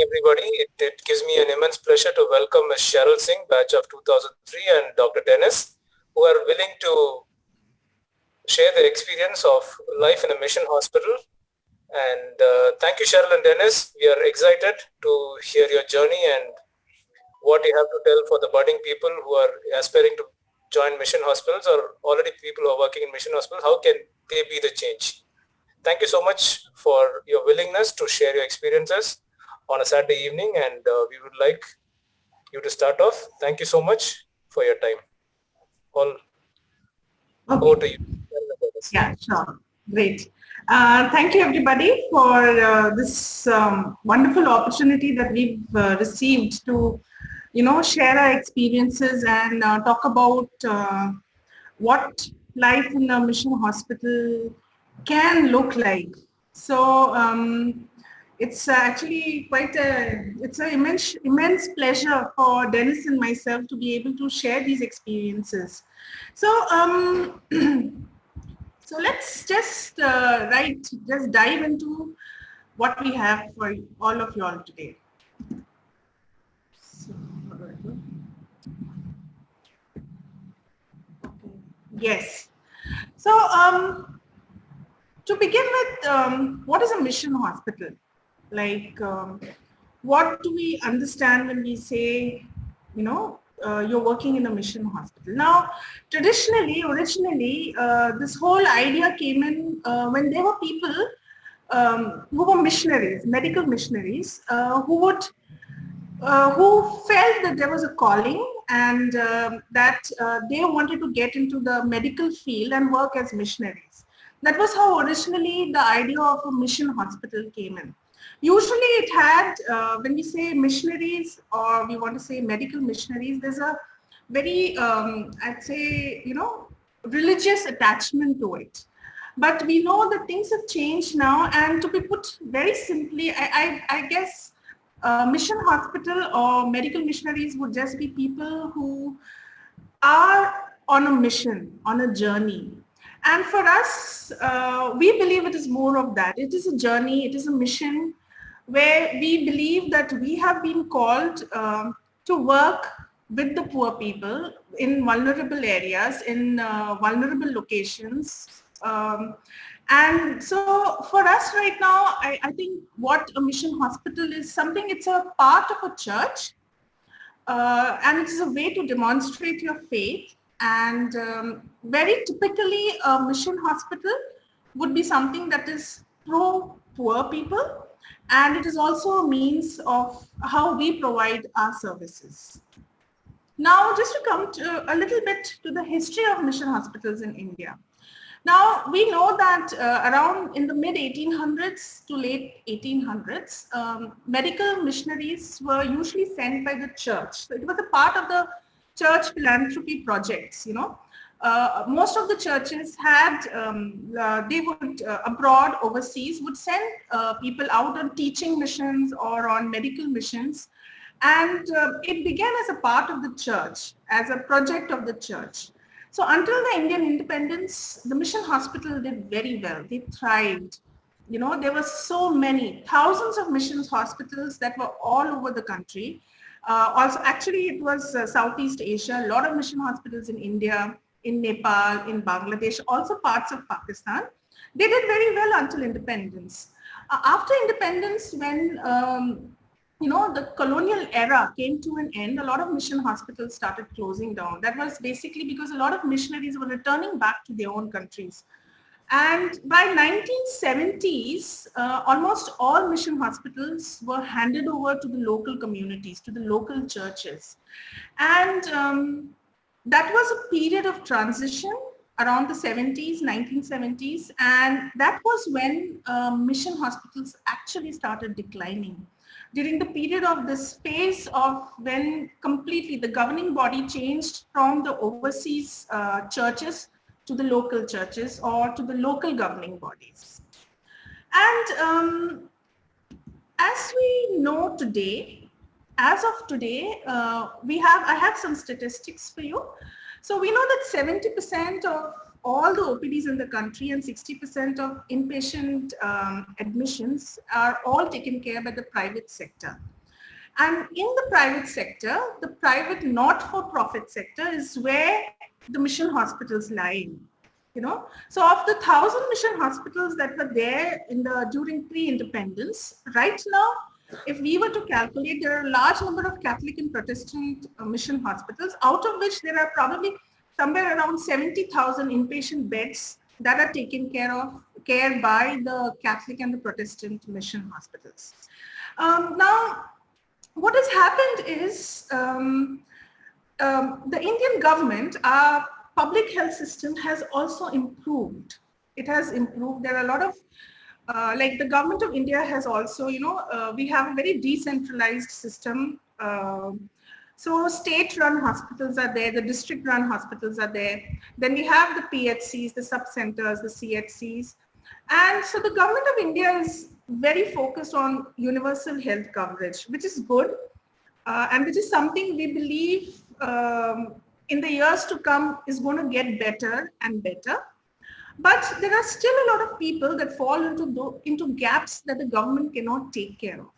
everybody. It gives me an immense pleasure to welcome Ms. Sharel Singh, batch of 2003, and Dr. Dennis, who are willing to share their experience of life in a mission hospital. And thank you, Sharel and Dennis. We are excited to hear your journey and what you have to tell for the budding people who are aspiring to join mission hospitals, or already people who are working in mission hospitals. How can they be the change? Thank you so much for your willingness to share your experiences on a Saturday evening, and we would like you to start off. Thank you so much for your time. All over to you. Yeah, sure. Great. Thank you, everybody, for this wonderful opportunity that we've received to, share our experiences and talk about what life in a mission hospital can look like. So it's actually it's an immense pleasure for Dennis and myself to be able to share these experiences. So so let's just just dive into what we have for all of you all today. So, yes. So to begin with, what is a mission hospital? Like, what do we understand when we say, you're working in a mission hospital? Now, originally, this whole idea came in when there were people who were missionaries, medical missionaries, who felt that there was a calling and that they wanted to get into the medical field and work as missionaries. That was how originally the idea of a mission hospital came in. Usually it had, when we say missionaries or we want to say medical missionaries, there's a very, I'd say, religious attachment to it. But we know that things have changed now, and to be put very simply, I guess mission hospital or medical missionaries would just be people who are on a mission, on a journey. And for us, we believe it is more of that. It is a journey, it is a mission where we believe that we have been called to work with the poor people in vulnerable areas, in vulnerable locations. And so for us right now, I think what a mission hospital is something, it's a part of a church, and it is a way to demonstrate your faith. And very typically, a mission hospital would be something that is pro poor people, and it is also a means of how we provide our services. Now, just to come to a little bit to the history of mission hospitals in India. Now, we know that around in the mid 1800s to late 1800s, medical missionaries were usually sent by the church. So it was a part of the church philanthropy projects, most of the churches had, they would abroad, overseas, would send people out on teaching missions or on medical missions. And it began as a part of the church, as a project of the church. So until the Indian independence, the mission hospital did very well. They thrived. There were so many, thousands of missions hospitals that were all over the country. Also, actually, it was Southeast Asia, a lot of mission hospitals in India, in Nepal, in Bangladesh, also parts of Pakistan. They did very well until independence. After independence, when the colonial era came to an end, a lot of mission hospitals started closing down. That was basically because a lot of missionaries were returning back to their own countries. And by 1970s, almost all mission hospitals were handed over to the local communities, to the local churches. And that was a period of transition around the 70s, 1970s. And that was when mission hospitals actually started declining. During the period of this phase of when completely the governing body changed from the overseas churches to the local churches or to the local governing bodies. And as we know today, as of today, I have some statistics for you. So we know that 70% of all the OPDs in the country and 60% of inpatient admissions are all taken care by the private sector. And in the private sector, the private not-for-profit sector is where the mission hospitals lie in. So of the 1,000 mission hospitals that were there during pre-independence, right now, if we were to calculate, there are a large number of Catholic and Protestant mission hospitals, out of which there are probably somewhere around 70,000 inpatient beds that are taken care by the Catholic and the Protestant mission hospitals. Now, what has happened is the Indian government, our public health system has also improved. It has improved. There are a lot of, like the government of India has also, we have a very decentralized system. So state-run hospitals are there, the district-run hospitals are there. Then we have the PHCs, the sub-centers, the CHCs. And so the government of India is very focused on universal health coverage, which is good. And which is something we believe in the years to come is going to get better and better. But there are still a lot of people that fall into gaps that the government cannot take care of.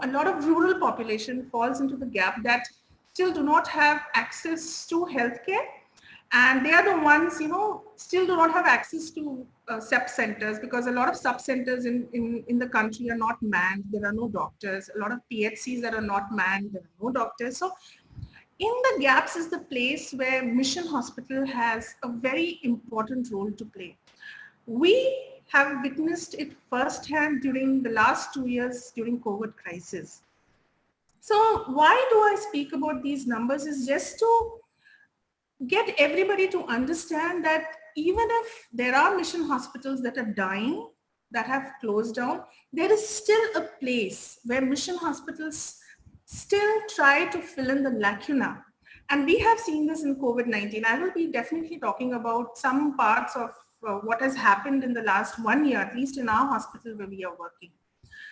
A lot of rural population falls into the gap that still do not have access to healthcare. And they are the ones, still do not have access to sub-centers, because a lot of sub-centers in the country are not manned. There are no doctors. A lot of PHCs that are not manned, there are no doctors. So in the gaps is the place where Mission Hospital has a very important role to play. We have witnessed it firsthand during the last 2 years during COVID crisis. So why do I speak about these numbers is just to get everybody to understand that even if there are mission hospitals that are dying, that have closed down, there is still a place where mission hospitals still try to fill in the lacuna. And we have seen this in COVID-19. I will be definitely talking about some parts of what has happened in the last 1 year, at least in our hospital where we are working.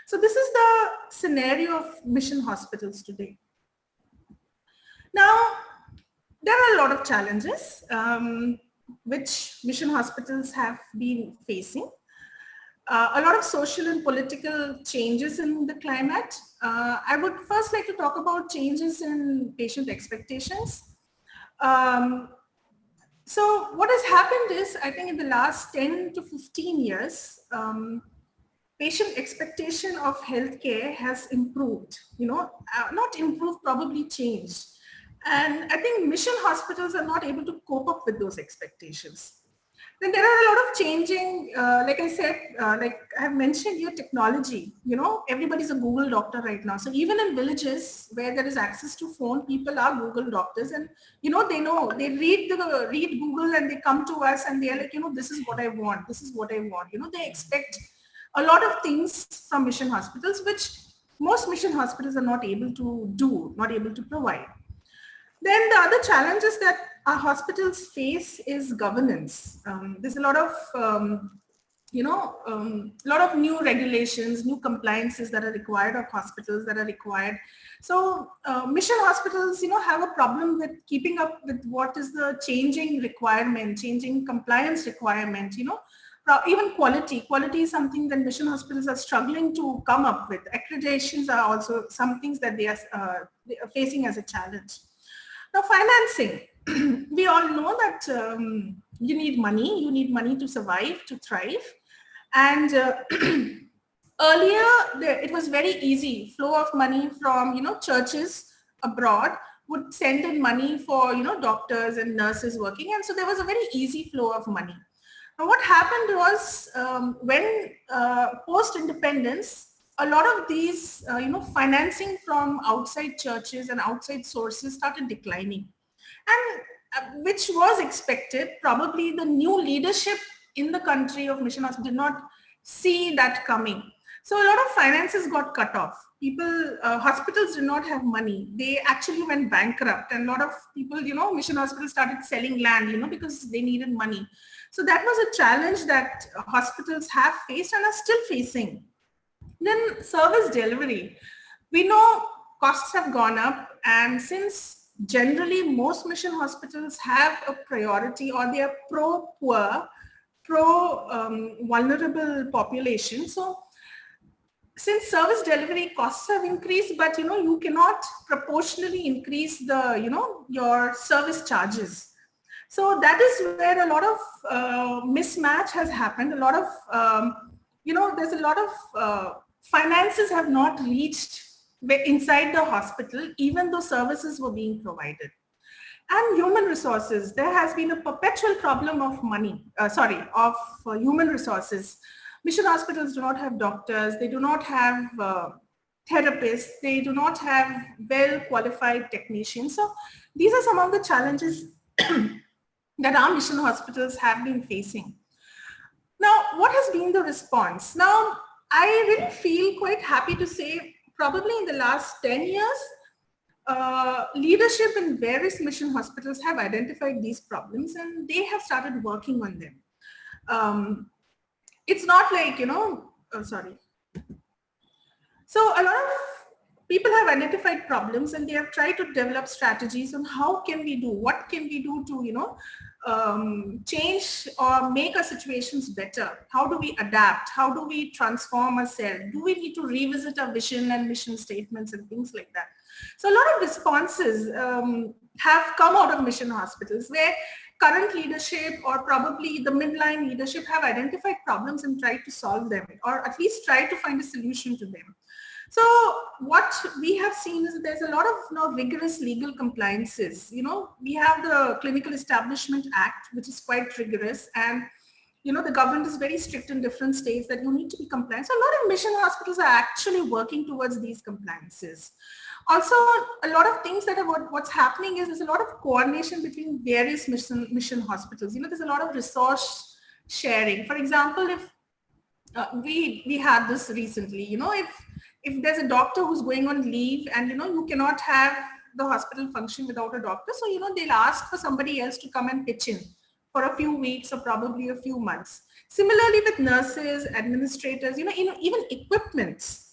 So this is the scenario of mission hospitals today. Now, there are a lot of challenges which mission hospitals have been facing. A lot of social and political changes in the climate. I would first like to talk about changes in patient expectations. So what has happened is, I think in the last 10 to 15 years, patient expectation of healthcare has improved, not improved, probably changed. And I think mission hospitals are not able to cope up with those expectations. Then there are a lot of changing, like I said, like I have mentioned here, technology, everybody's a Google doctor right now. So even in villages where there is access to phone, people are Google doctors, and, they read Google and they come to us and they're like, this is what I want. This is what I want. They expect a lot of things from mission hospitals, which most mission hospitals are not able to do, not able to provide. Then the other challenges that our hospitals face is governance. There's a lot of, lot of new regulations, new compliances that are required of hospitals that are required. So mission hospitals, have a problem with keeping up with what is the changing requirement, changing compliance requirement, even quality. Quality is something that mission hospitals are struggling to come up with. Accreditations are also some things that they are facing as a challenge. Now, financing. We all know that you need money to survive, to thrive. And earlier, it was very easy. Flow of money from, churches abroad would send in money for, doctors and nurses working. And so there was a very easy flow of money. Now, what happened was when post-independence, a lot of these, financing from outside churches and outside sources started declining. And which was expected. Probably the new leadership in the country of mission hospitals did not see that coming. So a lot of finances got cut off. People, hospitals did not have money. They actually went bankrupt, and a lot of people, mission hospitals started selling land, because they needed money. So that was a challenge that hospitals have faced and are still facing. Then service delivery. We know costs have gone up, and since generally most mission hospitals have a priority, or they are pro-poor, pro-vulnerable population. So since service delivery costs have increased, but you cannot proportionally increase the, your service charges. So that is where a lot of mismatch has happened. A lot of, there's a lot of finances have not reached inside the hospital, even though services were being provided. And human resources, there has been a perpetual problem of human resources. Mission hospitals do not have doctors, they do not have therapists, they do not have well-qualified technicians. So these are some of the challenges that our mission hospitals have been facing. Now, what has been the response? Now, I really feel quite happy to say probably in the last 10 years, leadership in various mission hospitals have identified these problems and they have started working on them. It's not like, So a lot of people have identified problems and they have tried to develop strategies on what can we do to, change or make our situations better. How do we adapt? How do we transform ourselves? Do we need to revisit our vision and mission statements and things like that? So a lot of responses have come out of mission hospitals where current leadership or probably the midline leadership have identified problems and tried to solve them, or at least try to find a solution to them. So what we have seen is that there's a lot of rigorous legal compliances. We have the Clinical Establishment Act, which is quite rigorous, and the government is very strict in different states that you need to be compliant. So a lot of mission hospitals are actually working towards these compliances. Also, a lot of things that are what's happening is there's a lot of coordination between various mission hospitals. There's a lot of resource sharing. For example, if we had this recently, if there's a doctor who's going on leave and, you cannot have the hospital function without a doctor. So, they'll ask for somebody else to come and pitch in for a few weeks or probably a few months. Similarly with nurses, administrators, even equipments.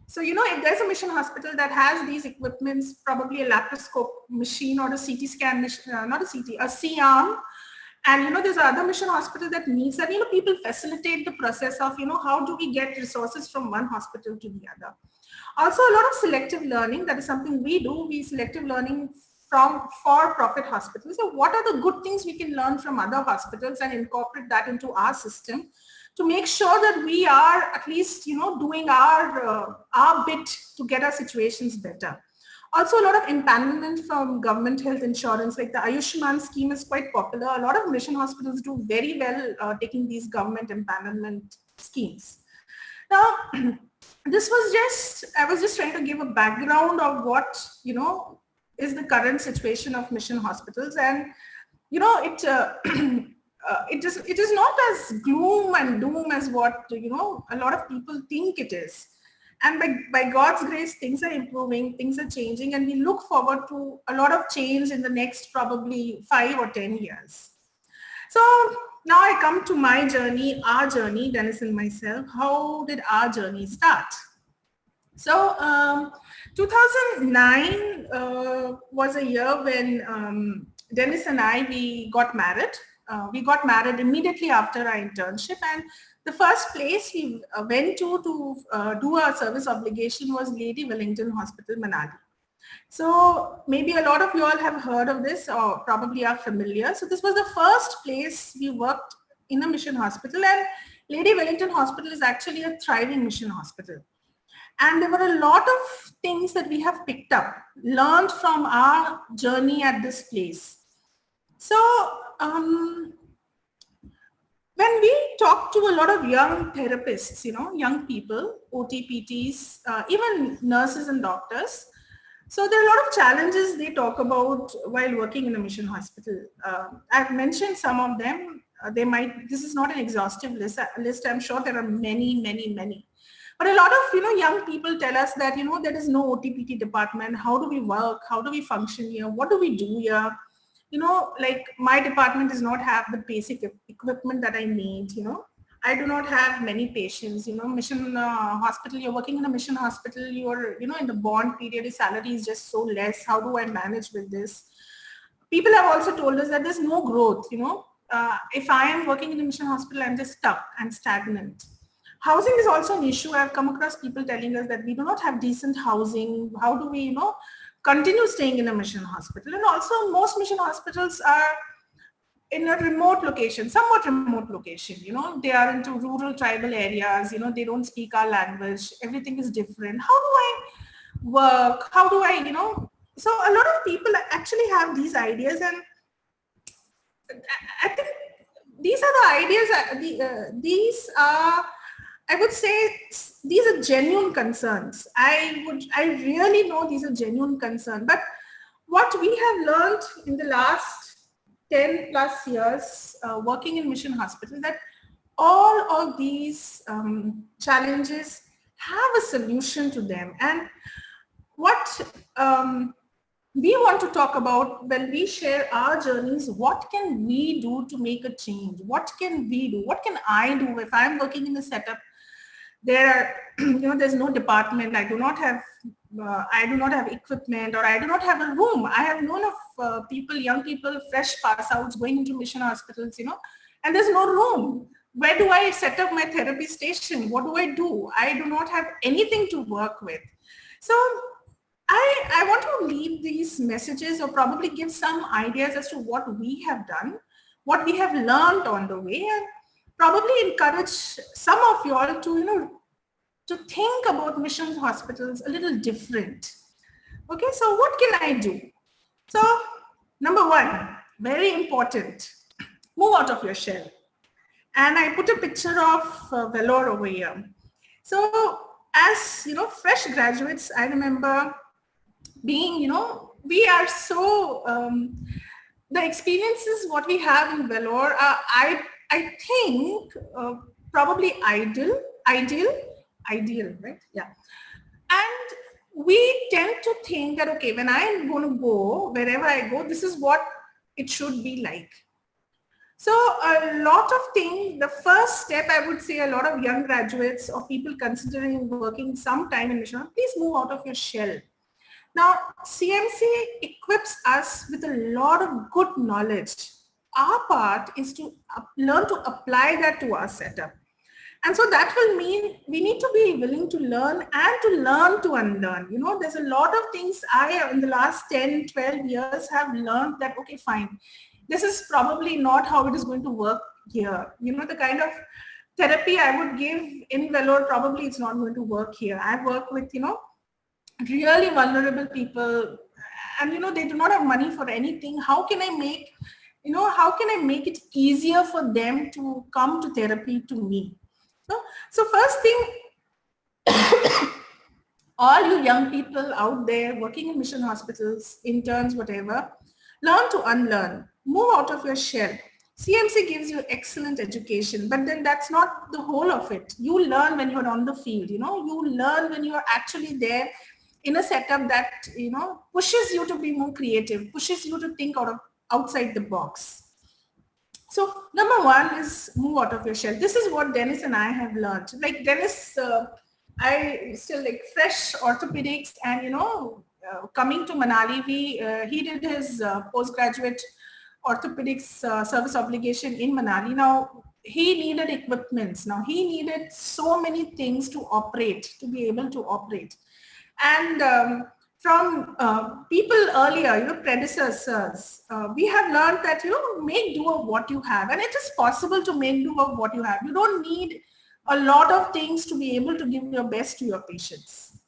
So, if there's a mission hospital that has these equipments, probably a laparoscope machine or a CT scan machine, not a CT, a C-arm, and, there's another mission hospital that needs that, people facilitate the process of, how do we get resources from one hospital to the other. Also, a lot of selective learning, that is something we do, selective learning from for-profit hospitals. So what are the good things we can learn from other hospitals and incorporate that into our system to make sure that we are at least, doing our bit to get our situations better. Also, a lot of empanelment from government health insurance, like the Ayushman scheme is quite popular. A lot of mission hospitals do very well taking these government empanelment schemes. Now, I was just trying to give a background of what, is the current situation of mission hospitals. And, it is not as gloom and doom as what, a lot of people think it is. And by God's grace, things are improving, things are changing, and we look forward to a lot of change in the next probably 5 or 10 years. So now I come to my journey, our journey, Dennis and myself. How did our journey start? So 2009 was a year when Dennis and we got married. We got married immediately after our internship, and the first place we went to do our service obligation was Lady Wellington Hospital, Manali. So maybe a lot of you all have heard of this or probably are familiar. So this was the first place we worked in a mission hospital, and Lady Wellington Hospital is actually a thriving mission hospital. And there were a lot of things that we have picked up, learned from our journey at this place. So when we talk to a lot of young therapists, young people, OTPTs, even nurses and doctors, so there are a lot of challenges they talk about while working in a mission hospital. I've mentioned some of them. This is not an exhaustive list. I'm sure there are many, many, many. But a lot of, young people tell us that, there is no OTPT department. How do we work? How do we function here? What do we do here? Like my department does not have the basic equipment that I need, I do not have many patients. Mission hospital, you're working in a mission hospital, you're, in the bond period, your salary is just so less. How do I manage with this? People have also told us that there's no growth. If I am working in a mission hospital, I'm just stuck and stagnant. Housing is also an issue. I've come across people telling us that we do not have decent housing. How do we, continue staying in a mission hospital? And also most mission hospitals are in a remote location, somewhat remote location. They are into rural tribal areas. They don't speak our language. Everything is different. How do I work? How do I. So a lot of people actually have these ideas, and I think these are the ideas. These are, I would say, these are genuine concerns. I really know these are genuine concerns. But what we have learned in the last 10 plus years working in mission hospital, that all of these challenges have a solution to them. And what we want to talk about when we share our journeys, what can we do to make a change? What can we do? What can I do if I'm working in a setup there? There's no department. I do not have equipment, or I do not have a room. I have known of people, young people, fresh pass outs going into mission hospitals, and there's no room. Where do I set up my therapy station? What do I do? I do not have anything to work with. So I want to leave these messages, or probably give some ideas as to what we have done, what we have learned on the way, and probably encourage some of you all to, to think about mission hospitals a little different. Okay, so what can I do? So number one, very important, move out of your shell. And I put a picture of Vellore over here. So as, fresh graduates, I remember being, we are so, the experiences what we have in Vellore are, I think, probably ideal, right? Yeah. And we tend to think that, okay, when I'm going to go, wherever I go, this is what it should be like. So a lot of things, the first step, I would say, a lot of young graduates or people considering working some time in mission, please move out of your shell. Now, CMC equips us with a lot of good knowledge. Our part is to learn to apply that to our setup. And so that will mean we need to be willing to learn and to learn to unlearn. There's a lot of things I, in the last 10, 12 years, have learned that, okay, fine, this is probably not how it is going to work here. The kind of therapy I would give in Vellore, probably it's not going to work here. I work with, really vulnerable people, and, they do not have money for anything. How can I make, it easier for them to come to therapy to me? So first thing, all you young people out there working in mission hospitals, interns, whatever, learn to unlearn, move out of your shell. CMC gives you excellent education, but then that's not the whole of it. You learn when you're on the field, you learn when you're actually there in a setup that, pushes you to be more creative, pushes you to think outside the box. So number one is move out of your shell. This is what Dennis and I have learned. Like Dennis, I still like fresh orthopedics, and coming to Manali, he did his postgraduate orthopedics service obligation in Manali. Now he needed equipments. Now he needed so many things to operate, to be able to operate. And from people earlier, predecessors, we have learned that, make do of what you have. And it is possible to make do of what you have. You don't need a lot of things to be able to give your best to your patients.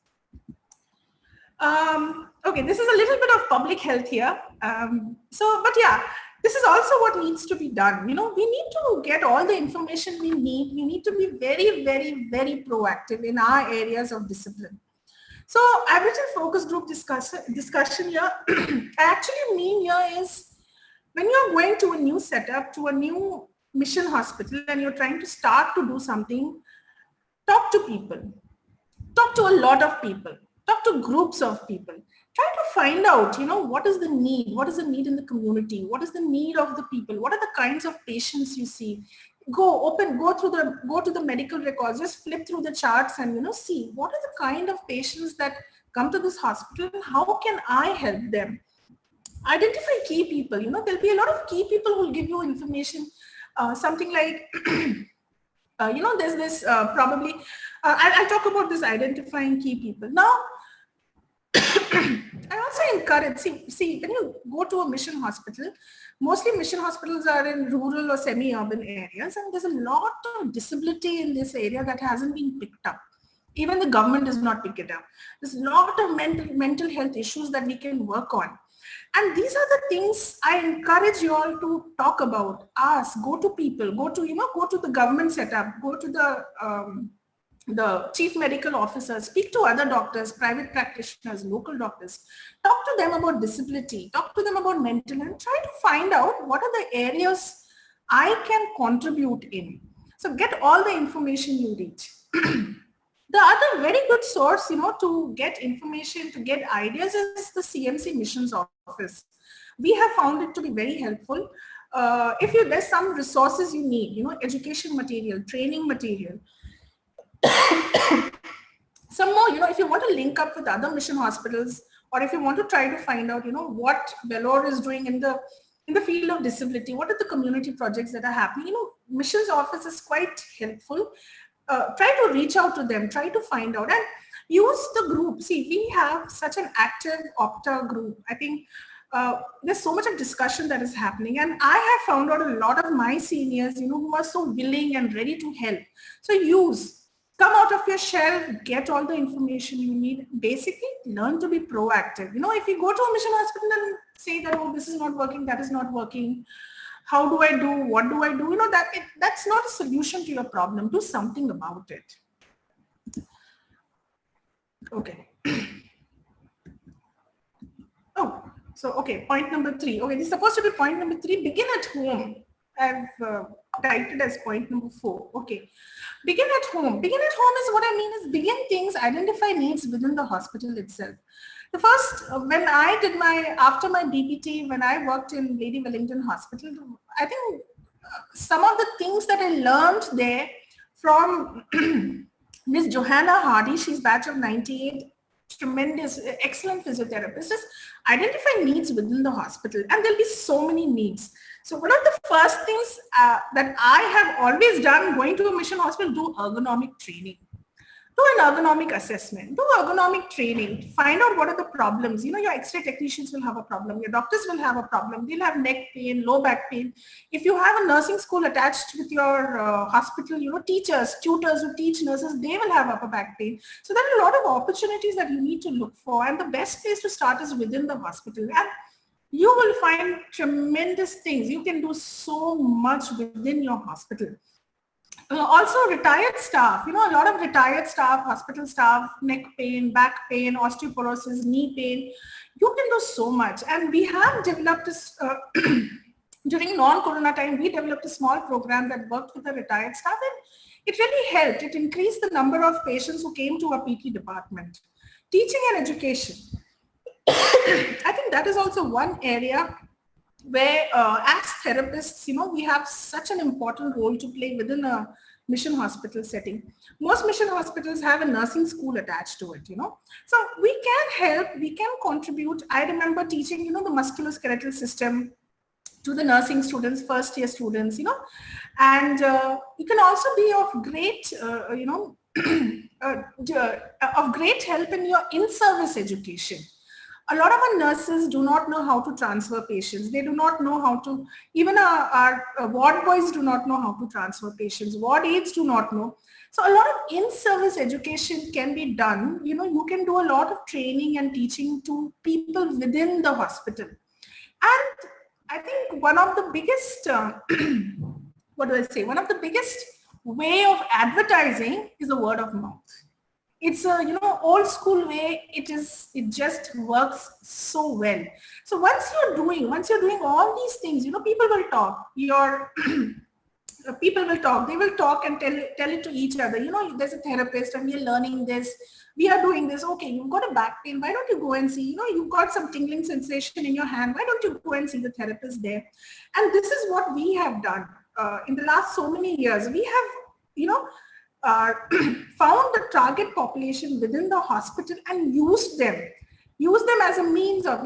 Okay, this is a little bit of public health here. But yeah, this is also what needs to be done. We need to get all the information we need. We need to be very, very, very proactive in our areas of discipline. So Aboriginal focus group discussion here, I actually mean here is when you're going to a new setup, to a new mission hospital, and you're trying to start to do something, talk to people, talk to a lot of people, talk to groups of people, try to find out, what is the need? What is the need in the community? What is the need of the people? What are the kinds of patients you see? go to the medical records, just flip through the charts and, see what are the kind of patients that come to this hospital and how can I help them. Identify key people, there'll be a lot of key people who will give you information, something like, there's this probably, I'll talk about this identifying key people. Now, I also encourage, see, when you go to a mission hospital, mostly mission hospitals are in rural or semi-urban areas, and there's a lot of disability in this area that hasn't been picked up. Even the government does not pick it up. There's a lot of mental health issues that we can work on. And these are the things I encourage you all to talk about, ask, go to people, go to the government setup, go to the chief medical officer, speak to other doctors, private practitioners, local doctors, talk to them about disability, talk to them about mental, and try to find out what are the areas I can contribute in. So get all the information you reach. The other very good source, to get information, to get ideas is the CMC missions office. We have found it to be very helpful. If there's some resources you need, education material, training material, some more, if you want to link up with other mission hospitals, or if you want to try to find out, what Vellore is doing in the field of disability, what are the community projects that are happening, missions office is quite helpful. Try to reach out to them, try to find out, and use the group. See, we have such an active Opta group. I think there's so much of discussion that is happening, and I have found out a lot of my seniors, who are so willing and ready to help. So come out of your shell, get all the information you need. Basically, learn to be proactive. If you go to a mission hospital and say that, oh, this is not working, that is not working, how do I do? What do I do? That's not a solution to your problem. Do something about it. Okay. Okay, point number 3. Okay, this is supposed to be point number 3. Begin at home. I've typed it as point number 4. Okay. Begin at home. Begin at home is what I mean is begin things, identify needs within the hospital itself. The first, after my DPT, when I worked in Lady Wellington Hospital, I think some of the things that I learned there from Miss Johanna Hardy, she's batch of 98, tremendous, excellent physiotherapist, is identify needs within the hospital. And there'll be so many needs. So one of the first things that I have always done going to a mission hospital, do ergonomic training. Do an ergonomic assessment, do ergonomic training, find out what are the problems. Your X-ray technicians will have a problem, your doctors will have a problem, they'll have neck pain, low back pain. If you have a nursing school attached with your hospital, teachers, tutors who teach nurses, they will have upper back pain. So there are a lot of opportunities that you need to look for, and the best place to start is within the hospital. And you will find tremendous things. You can do so much within your hospital. Also retired staff, a lot of retired staff, hospital staff, neck pain, back pain, osteoporosis, knee pain, you can do so much. And we have developed this, during non-corona time, we developed a small program that worked with the retired staff, and it really helped. It increased the number of patients who came to our PT department. Teaching and education. I think that is also one area where as therapists, we have such an important role to play within a mission hospital setting. Most mission hospitals have a nursing school attached to it, So we can help, we can contribute. I remember teaching, the musculoskeletal system to the nursing students, first year students, and you can also be of great, of great help in your in-service education. A lot of our nurses do not know how to transfer patients. They do not know how to, even our ward boys do not know how to transfer patients. Ward aides do not know. So a lot of in-service education can be done. You can do a lot of training and teaching to people within the hospital. And I think one of the biggest, one of the biggest way of advertising is the word of mouth. It's a old school way. It just works so well. So once you're doing all these things, people will talk. People will talk. They will talk and tell it to each other. There's a therapist and we are learning this. We are doing this. Okay, you've got a back pain. Why don't you go and see? You've got some tingling sensation in your hand. Why don't you go and see the therapist there? And this is what we have done. in the last so many years, we have, uh, found the target population within the hospital and used them as a means of,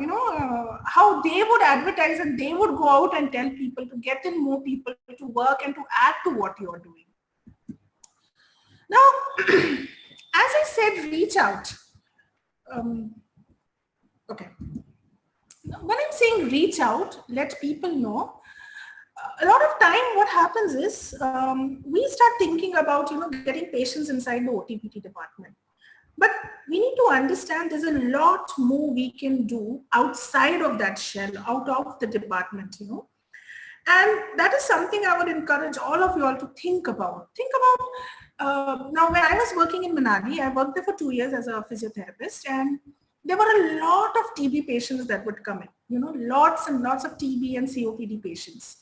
how they would advertise, and they would go out and tell people to get in more people to work and to add to what you are doing. Now, as I said, reach out. Okay. When I'm saying reach out, let people know, a lot of time what happens is we start thinking about, getting patients inside the OTPT department. But we need to understand there's a lot more we can do outside of that shell, out of the department, And that is something I would encourage all of you all to think about. Now, when I was working in Manali, I worked there for 2 years as a physiotherapist, and there were a lot of TB patients that would come in, lots and lots of TB and COPD patients.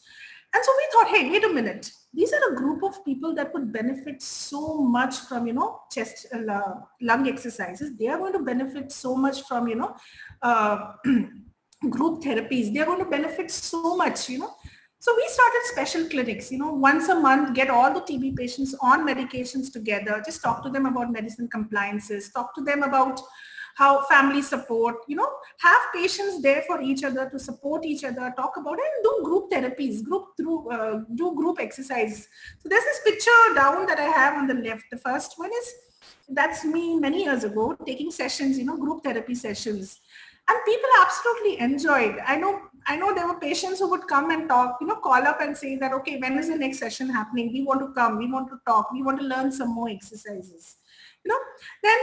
And so we thought, hey, wait a minute. These are a group of people that would benefit so much from, chest, lung exercises. They are going to benefit so much from, group therapies. They are going to benefit so much, So we started special clinics, once a month, get all the TB patients on medications together, just talk to them about medicine compliances, talk to them about how family support, have patients there for each other to support each other, talk about it, and do group therapies, do group exercise. So there's this picture down that I have on the left. The first one is, that's me many years ago taking sessions, group therapy sessions. And people absolutely enjoyed. I know there were patients who would come and talk, call up and say that, okay, when is the next session happening? We want to come, we want to talk, we want to learn some more exercises. Then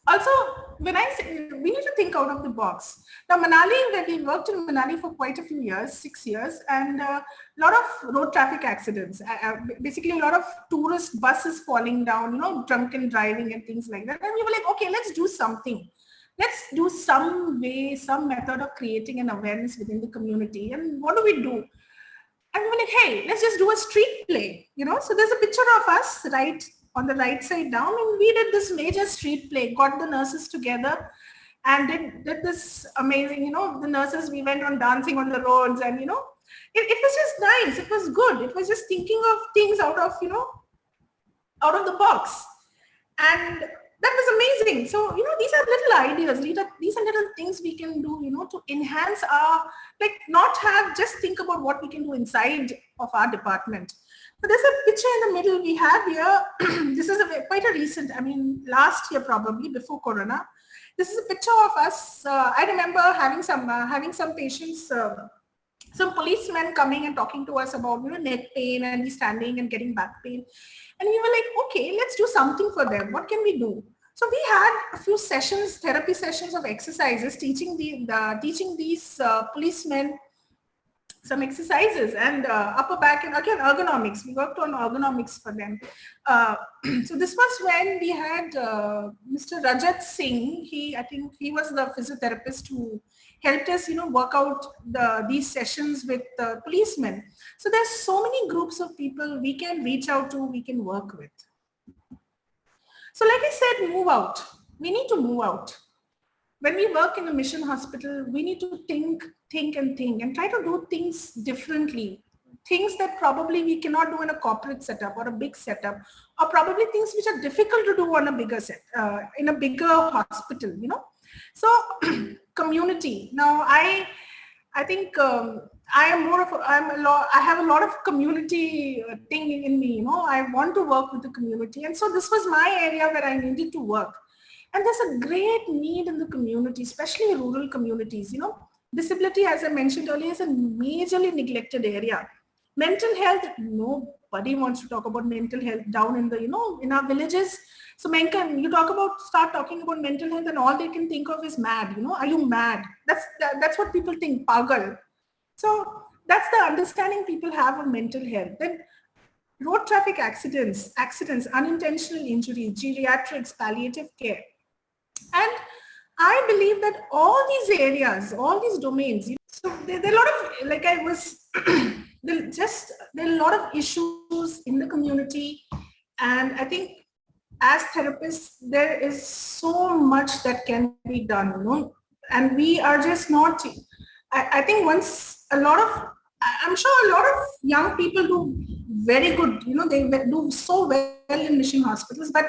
also, when I say, we need to think out of the box. Now, Manali, we worked in Manali for quite a few years, 6 years, and a lot of road traffic accidents. Basically, a lot of tourist buses falling down, drunken driving and things like that. And we were like, okay, let's do something. Let's do some way, some method of creating an awareness within the community. And what do? And we were like, hey, let's just do a street play, So there's a picture of us right on the right side down, and we did this major street play, got the nurses together and did this amazing, the nurses, we went on dancing on the roads, and, it was just nice. It was good. It was just thinking of things out of the box. And that was amazing. So, these are little ideas. These are little things we can do, to enhance our, not just think about what we can do inside of our department. But there's a picture in the middle we have here. This is quite a recent, last year probably, before Corona. This is a picture of us. I remember having some patients, some policemen coming and talking to us about neck pain, and we standing and getting back pain. And we were like, okay, let's do something for them. What can we do? So we had a few sessions, therapy sessions of exercises, teaching these policemen some exercises, and upper back, and again ergonomics. We worked on ergonomics for them. So this was when we had Mr. Rajat Singh. I think he was the physiotherapist who helped us, work out these sessions with policemen. So there's so many groups of people we can reach out to, we can work with. So like I said, move out. We need to move out. When we work in a mission hospital, we need to think and try to do things differently. Things that probably we cannot do in a corporate setup or a big setup, or probably things which are difficult to do on a bigger in a bigger hospital, So community. Now I think I have a lot of community thing in me, I want to work with the community. And so this was my area where I needed to work. And there's a great need in the community, especially rural communities. Disability, as I mentioned earlier, is a majorly neglected area. Mental health, nobody wants to talk about mental health down in the, in our villages. So Menkan, you start talking about mental health, and all they can think of is mad. Are you mad? That's what people think, pagal. So that's the understanding people have of mental health. Then road traffic accidents, unintentional injuries, geriatrics, palliative care. And I believe that all these areas, all these domains, so there are a lot of, there are a lot of issues in the community. And I think as therapists, there is so much that can be done, And we are just not, I think once a lot of I'm sure a lot of young people do very good, they do so well in mission hospitals, but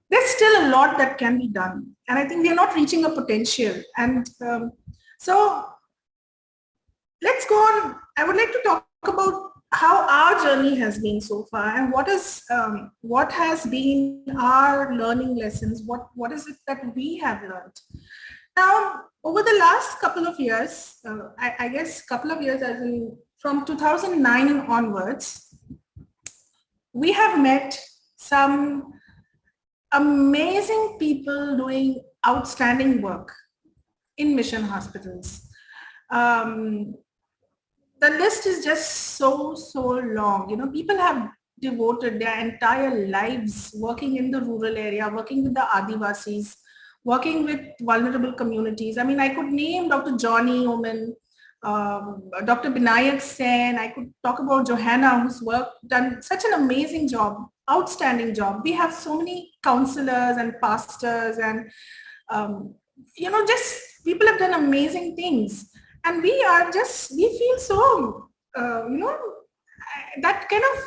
there's still a lot that can be done. And I think we are not reaching a potential. And so let's go on. I would like to talk about how our journey has been so far and what has been our learning lessons. What is it that we have learned? Now, over the last couple of years, I guess couple of years as in from 2009 onwards, we have met some amazing people doing outstanding work in mission hospitals. Um, the list is just so long. People have devoted their entire lives working in the rural area, working with the Adivasis, working with vulnerable communities. I mean, I could name Dr. Johnny Oman, Dr. Binayak Sen. I could talk about Johanna, who's done such an amazing job, outstanding job. We have so many counselors and pastors and, just people have done amazing things. And we feel so, that kind of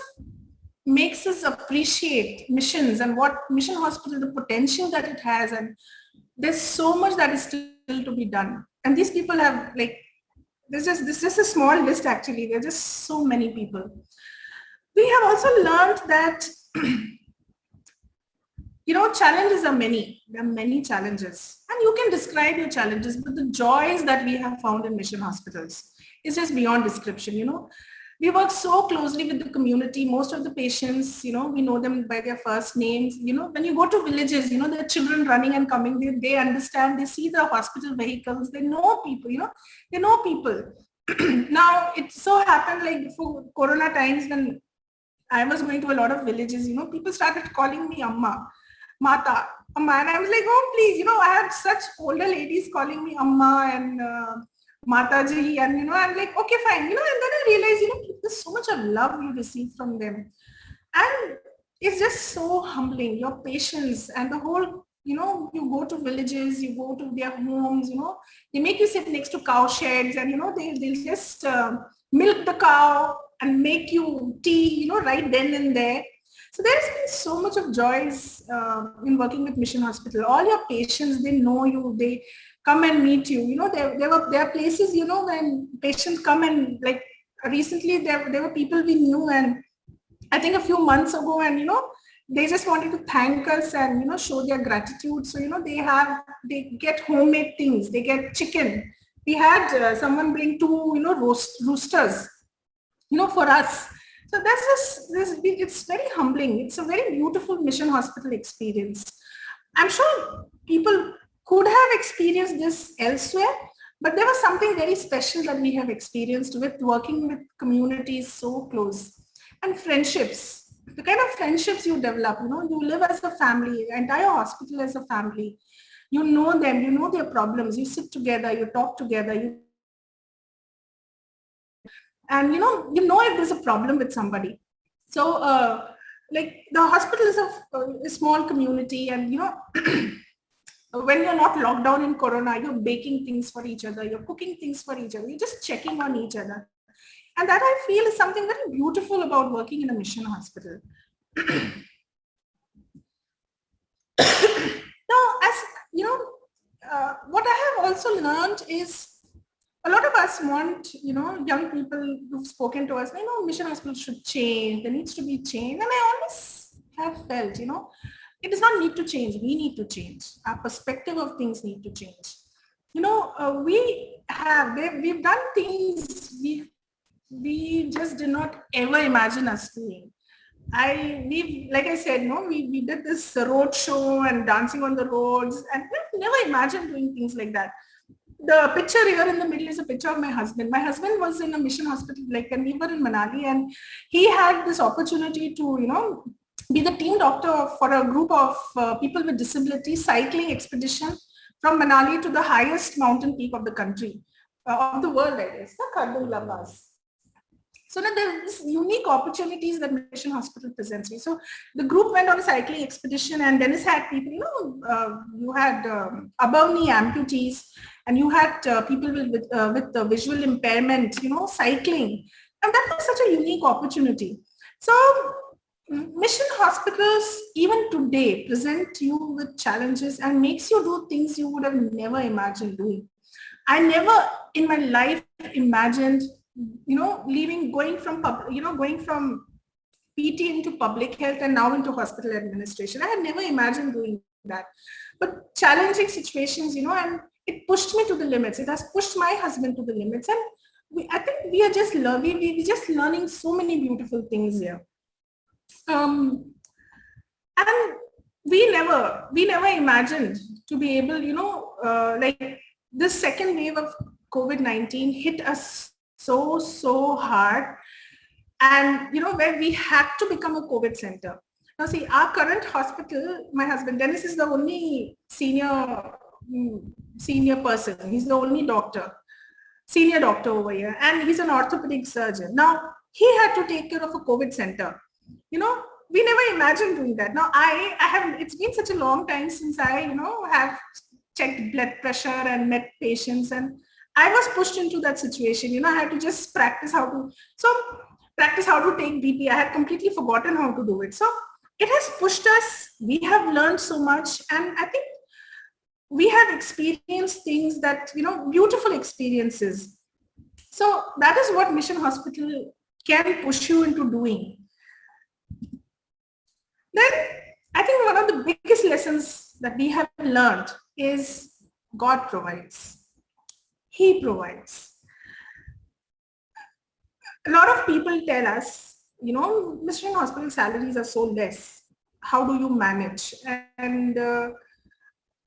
makes us appreciate missions and what mission hospital, the potential that it has. And there's so much that is still to be done. And these people have this is a small list actually. There are just so many people. We have also learned that, challenges are many. There are many challenges. And you can describe your challenges, but the joys that we have found in mission hospitals is just beyond description. We work so closely with the community. Most of the patients, we know them by their first names. When you go to villages, there are children running and coming. They understand. They see the hospital vehicles. They know people. They know people. Now, it so happened before Corona times when I was going to a lot of villages. People started calling me Amma, Mata, Amma, and I was like, oh please, I had such older ladies calling me Amma and Mataji, and I'm like, okay, fine, and then I realized, there's so much of love you receive from them, and it's just so humbling. Your patience and the whole, you go to villages, you go to their homes, they make you sit next to cow sheds, and they'll just milk the cow and make you tea, right then and there. So there's been so much of joys in working with Mission Hospital. All your patients, they know you, they come and meet you. There are places, when patients come and recently there were people we knew, and I think a few months ago, and they just wanted to thank us and show their gratitude. So they get homemade things. They get chicken. We had someone bring two roosters for us. So that's just this. It's very humbling. It's a very beautiful mission hospital experience. I'm sure people could have experienced this elsewhere, but there was something very special that we have experienced with working with communities so close. And friendships, the kind of friendships you develop, you live as a family, the entire hospital as a family. You know them, you know their problems, you sit together, you talk together, and if there's a problem with somebody. So the hospital is a small community, and when you're not locked down in Corona, you're baking things for each other, you're cooking things for each other, you're just checking on each other. And that I feel is something very beautiful about working in a mission hospital. Now, as what I have also learned is a lot of us want, young people who've spoken to us, mission hospital should change, there needs to be change. And I always have felt, it does not need to change, we need to change. Our perspective of things need to change. We've done things we just did not ever imagine us doing. Like I said, we did this road show and dancing on the roads, and we've never imagined doing things like that. The picture here in the middle is a picture of my husband. My husband was in a mission hospital, when we were in Manali, and he had this opportunity to, be the team doctor for a group of people with disabilities cycling expedition from Manali to the highest mountain peak of the country, of the world, I guess, the Kardunglavas. So now there's unique opportunities that Mission Hospital presents me. So the group went on a cycling expedition, and Dennis had people, you had above knee amputees, and you had people with visual impairment, cycling. And that was such a unique opportunity. So mission hospitals, even today, present you with challenges and makes you do things you would have never imagined doing. I never in my life imagined, going from PT into public health and now into hospital administration. I had never imagined doing that. But challenging situations, and it pushed me to the limits. It has pushed my husband to the limits. And I think we are just learning so many beautiful things here. And we never imagined to be able, like this second wave of COVID-19 hit us so hard, and where we had to become a COVID center. Now see, our current hospital, my husband Dennis is the only senior person. He's the only senior doctor over here, and he's an orthopedic surgeon. Now he had to take care of a COVID center. We never imagined doing that. Now I have, it's been such a long time since I, have checked blood pressure and met patients, and I was pushed into that situation. I had to just practice how to take BP. I had completely forgotten how to do it. So it has pushed us. We have learned so much, and I think we have experienced things that, beautiful experiences. So that is what Mission Hospital can push you into doing. Then I think one of the biggest lessons that we have learned is God provides. He provides. A lot of people tell us, Mission Hospital salaries are so less. How do you manage? And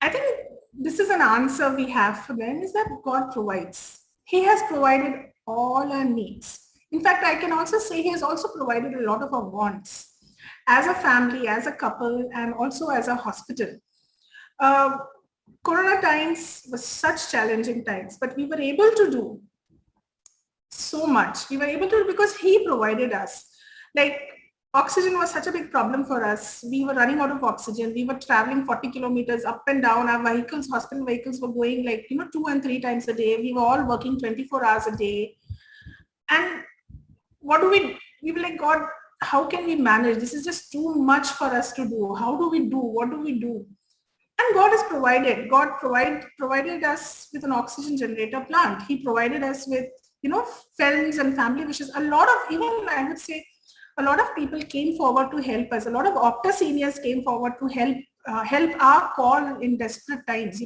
I think this is an answer we have for them, is that God provides. He has provided all our needs. In fact, I can also say He has also provided a lot of our wants as a family, as a couple, and also as a hospital. Corona times was such challenging times, but we were able to do so much. We were able to, because He provided us. Like oxygen was such a big problem for us. We were running out of oxygen. We were traveling 40 kilometers up and down. Our vehicles, hospital vehicles were going 2 and 3 times a day. We were all working 24 hours a day. And what do we were like, God, how can we manage? This is just too much for us to do. How do we do? What do we do? And God has provided. God provided us with an oxygen generator plant. He provided us with, friends and family wishes. A lot of people came forward to help us. A lot of Opta seniors came forward to help our call in desperate times.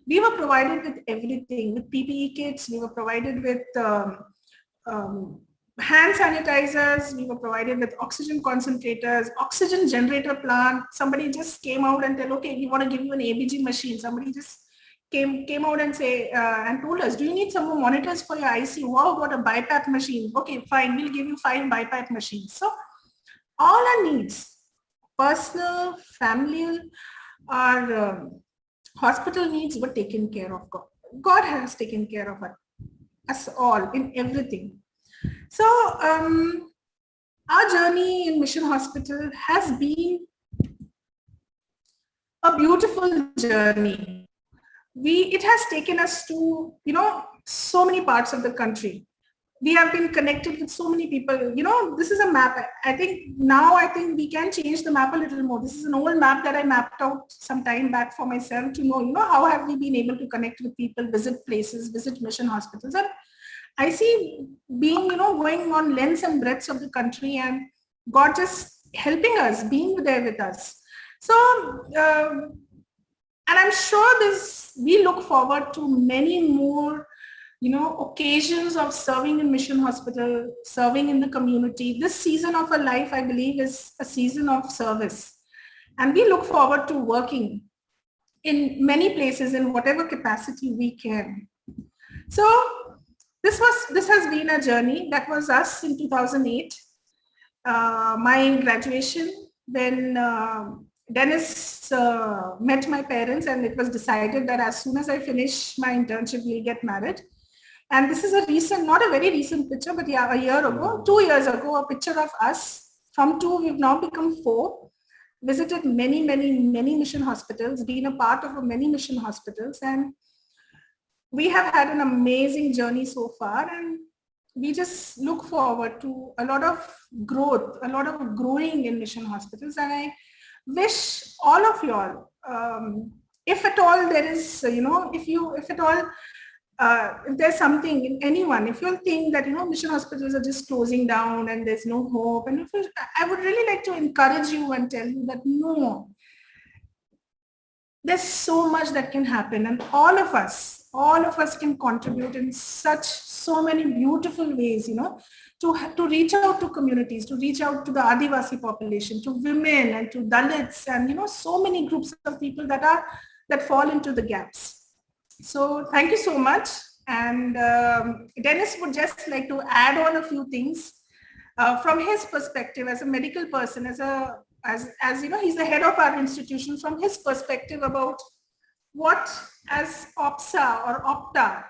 We were provided with everything, with PPE kits. We were provided with hand sanitizers. We were provided with oxygen concentrators, oxygen generator plant. Somebody just came out and said, okay, we want to give you an ABG machine. Somebody just came out and and told us, do you need some more monitors for your ICU? Wow, got a BiPAP machine. Okay, fine, we'll give you 5 BiPAP machines. So all our needs, personal, family, our hospital needs were taken care of. God has taken care of us all in everything. So our journey in Mission Hospital has been a beautiful journey. It has taken us to, so many parts of the country. We have been connected with so many people. This is a map. I think we can change the map a little more. This is an old map that I mapped out some time back for myself to know, how have we been able to connect with people, visit places, visit mission hospitals. And I see being, going on lengths and breadths of the country, and God just helping us, being there with us. So, and I'm sure we look forward to many more, occasions of serving in Mission Hospital, serving in the community. This season of our life, I believe, is a season of service. And we look forward to working in many places in whatever capacity we can. So this has been a journey. That was us in 2008. My graduation, when Dennis met my parents, and it was decided that as soon as I finish my internship, we'll get married. And this is a recent, not a very recent picture, but yeah, a year ago, 2 years ago, a picture of us. From 2, we've now become 4, visited many mission hospitals, been a part of many mission hospitals. And we have had an amazing journey so far, and we just look forward to a lot of growth, a lot of growing in mission hospitals. And I wish all of you all, if at all there is, if at all, if there's something in anyone, if you think that, mission hospitals are just closing down and there's no hope, and I would really like to encourage you and tell you that no, there's so much that can happen, and all of us can contribute in so many beautiful ways, to reach out to communities, to reach out to the Adivasi population, to women and to Dalits, and so many groups of people that fall into the gaps. So thank you so much. And Dennis would just like to add on a few things from his perspective as a medical person, as he's the head of our institution, from his perspective about what as OPSA or OPTA,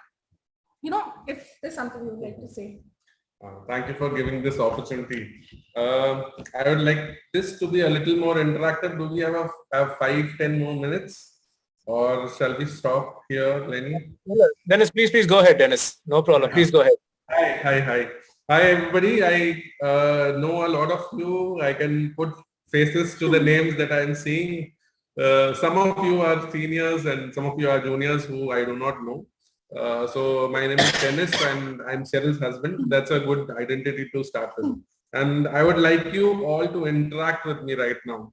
if there's something you'd like to say. Thank you for giving this opportunity. I would like this to be a little more interactive. Do we have 5-10 more minutes? Or shall we stop here, Lenny? Dennis, please go ahead, Dennis. No problem. Please go ahead. Hi, everybody. I know a lot of you. I can put faces to the names that I'm seeing. Some of you are seniors and some of you are juniors who I do not know. So my name is Dennis and I'm Cheryl's husband. That's a good identity to start with. And I would like you all to interact with me right now.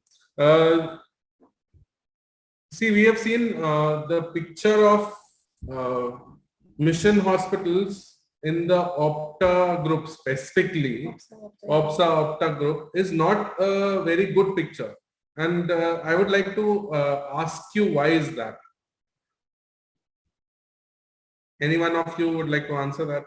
See, we have seen the picture of mission hospitals in the OPTA group specifically. OPSA OPTA group is not a very good picture. And I would like to ask you, why is that? Any one of you would like to answer that?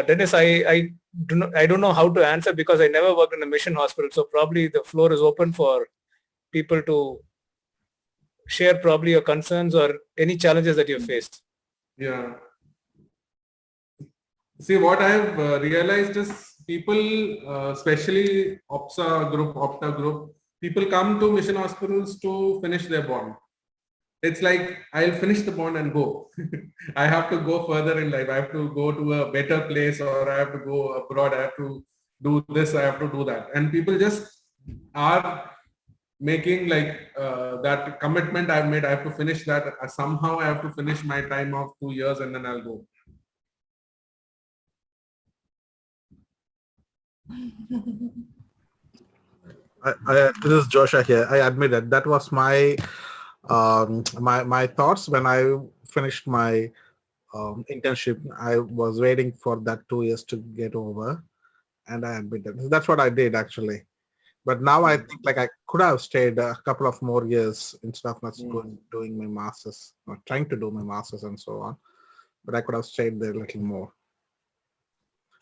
Dennis, I don't know how to answer because I never worked in a mission hospital. So probably the floor is open for people to share probably your concerns or any challenges that you've faced. Yeah. See, what I've realized is people, especially OPSA group, OPTA group, people come to mission hospitals to finish their bond. It's like, I'll finish the bond and go. I have to go further in life. I have to go to a better place, or I have to go abroad. I have to do this. I have to do that. And people just are making like that commitment I've made. I have to finish that. Somehow I have to finish my time of 2 years and then I'll go. This is Joshua here. I admit that was my my thoughts when I finished my internship. I was waiting for that 2 years to get over, and I admit that's what I did actually. But now I think like I could have stayed a couple of more years instead of not doing my masters or trying to do my masters and so on. But I could have stayed there a little more,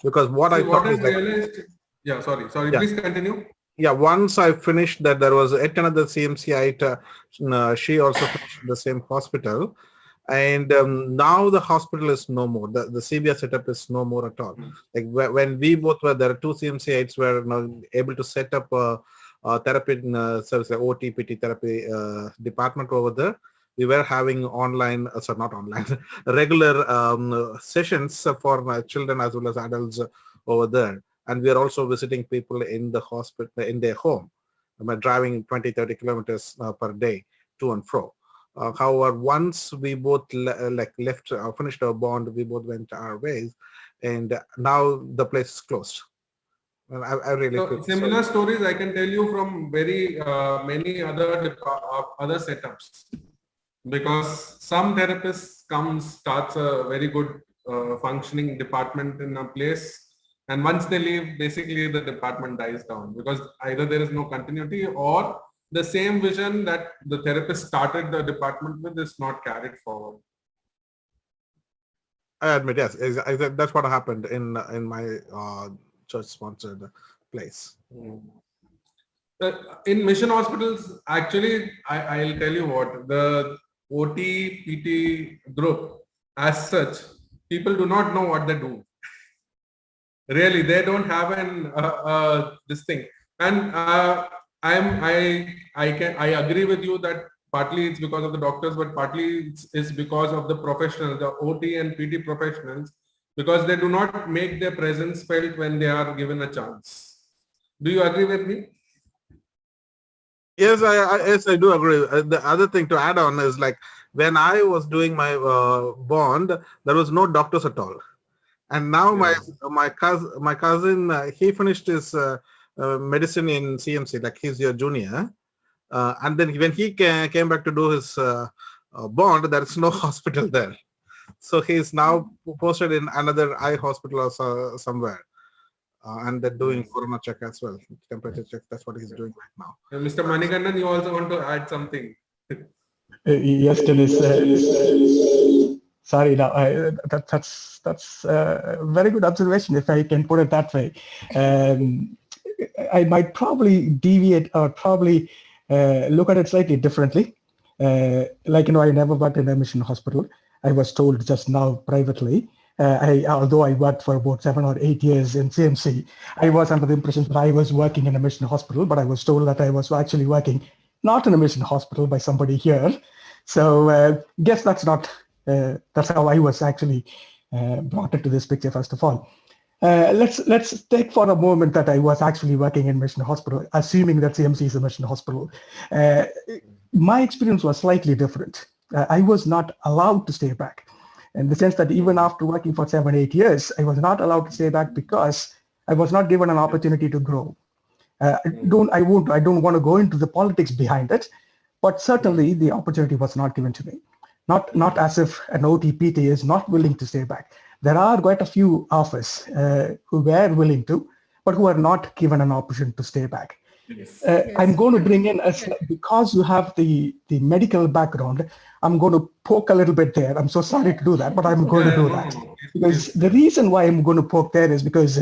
because what I thought is realized. Yeah, sorry. Yeah. Please continue. Yeah, once I finished that, there was yet another CMCite. She also finished the same hospital, and now the hospital is no more. The CBS setup is no more at all. Like when we both were there, 2 CMCites were able to set up a therapy service, like OTPT therapy department over there. We were having online, not online, regular sessions for children as well as adults over there. And we are also visiting people in the hospital, in their home, driving 20-30 kilometers per day to and fro. However, once we both left, finished our bond, we both went our ways, and now the place is closed. And I really feel similar stories I can tell you from very many other setups, because some therapists starts a very good functioning department in a place. And once they leave, basically the department dies down, because either there is no continuity or the same vision that the therapist started the department with is not carried forward. I admit, yes, that's what happened in my church-sponsored place. In mission hospitals, actually, I'll tell you what, the OT-PT group as such, people do not know what they do. Really, they don't have this thing. And I I agree with you that partly it's because of the doctors, but partly it's because of the professionals, the OT and PT professionals, because they do not make their presence felt when they are given a chance. Do you agree with me? Yes, yes, I do agree. The other thing to add on is like when I was doing my bond, there was no doctors at all. And now Yes. my cousin he finished his medicine in CMC, like he's your junior. And then when he came back to do his bond, there is no hospital there. So he's now posted in another eye hospital or somewhere. And they're doing corona check as well, temperature check. That's what he's doing right now. Mr. Manikandan, you also want to add something? Yes, Dennis. Sorry, now that's a very good observation, if I can put it that way. I might probably deviate or probably look at it slightly differently. Like, I never worked in a mission hospital. I was told just now privately. Although I worked for about 7 or 8 years in CMC, I was under the impression that I was working in a mission hospital, but I was told that I was actually working not in a mission hospital by somebody here. So guess that's not, that's how I was actually brought into this picture, first of all. Let's take for a moment that I was actually working in mission hospital, assuming that CMC is a mission hospital. My experience was slightly different. I was not allowed to stay back, in the sense that even after working for 7, 8 years, I was not allowed to stay back because I was not given an opportunity to grow. I don't want to go into the politics behind it, but certainly the opportunity was not given to me. Not as if an OTPT is not willing to stay back. There are quite a few of us who were willing to, but who are not given an opportunity to stay back. Yes. I'm going to bring in, because you have the medical background, I'm going to poke a little bit there. I'm so sorry to do that, but I'm going to do that. Because the reason why I'm going to poke there is because